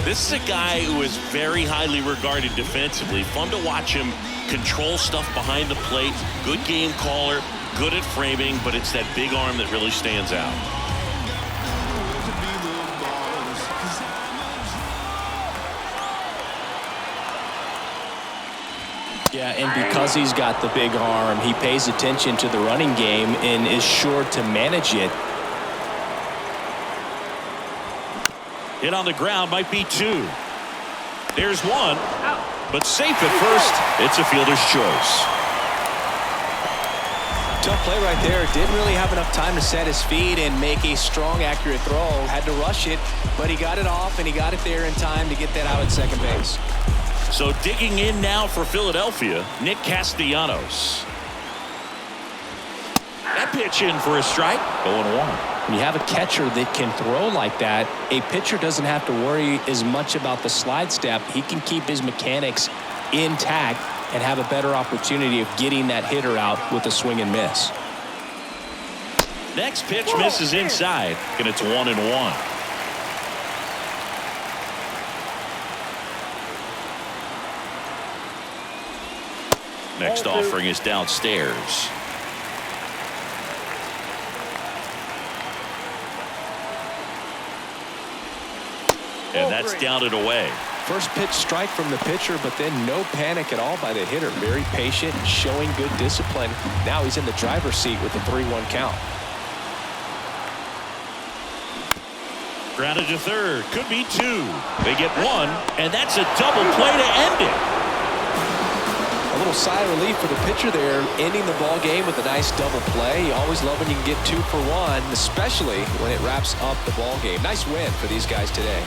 [SPEAKER 2] This is a guy who is very highly regarded defensively. Fun to watch him control stuff behind the plate. Good game caller, good at framing, but it's that big arm that really stands out.
[SPEAKER 3] Yeah, and because he's got the big arm, he pays attention to the running game and is sure to manage it.
[SPEAKER 2] Hit on the ground, might be 2. There's 1, but safe at first. It's a fielder's choice.
[SPEAKER 3] Tough play right there. Didn't really have enough time to set his feet and make a strong, accurate throw. Had to rush it, but he got it off, and he got it there in time to get that out at second base.
[SPEAKER 2] So digging in now for Philadelphia, Nick Castellanos. That pitch in for a strike. 0-1.
[SPEAKER 3] When you have a catcher that can throw like that, a pitcher doesn't have to worry as much about the slide step. He can keep his mechanics intact and have a better opportunity of getting that hitter out with a swing and miss.
[SPEAKER 2] Next pitch misses inside, and it's 1-1. Next offering is downstairs. And that's down and away.
[SPEAKER 3] First pitch strike from the pitcher, but then no panic at all by the hitter. Very patient, showing good discipline. Now he's in the driver's seat with the 3-1 count.
[SPEAKER 2] Grounded to third. Could be 2. They get 1, and that's a double play to end it.
[SPEAKER 3] A little sigh of relief for the pitcher there, ending the ball game with a nice double play. You always love when you can get 2 for 1, especially when it wraps up the ball game. Nice win for these guys today.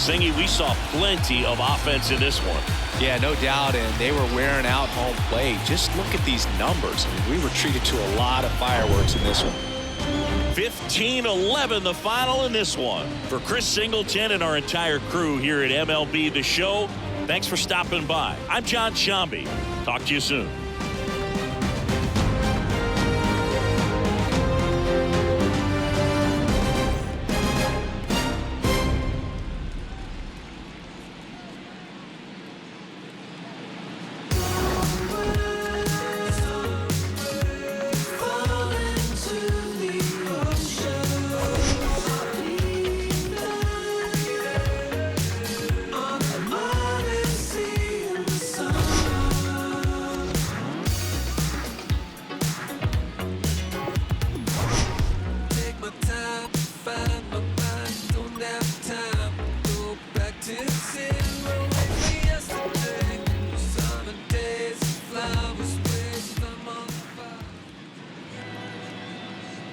[SPEAKER 2] Singy, we saw plenty of offense in this one.
[SPEAKER 3] Yeah, no doubt, and they were wearing out home plate. Just look at these numbers. I mean, we were treated to a lot of fireworks in this one.
[SPEAKER 2] 15-11 the final in this one. For Chris Singleton and our entire crew here at MLB The Show, thanks for stopping by. I'm John Shambi. Talk to you soon.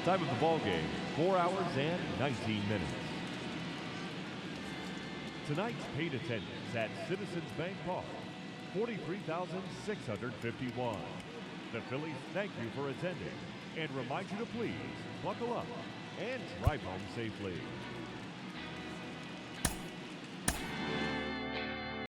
[SPEAKER 7] Time of the ball game, 4 hours and 19 minutes. Tonight's paid attendance at Citizens Bank Park, 43,651. The Phillies thank you for attending and remind you to please buckle up and drive home safely.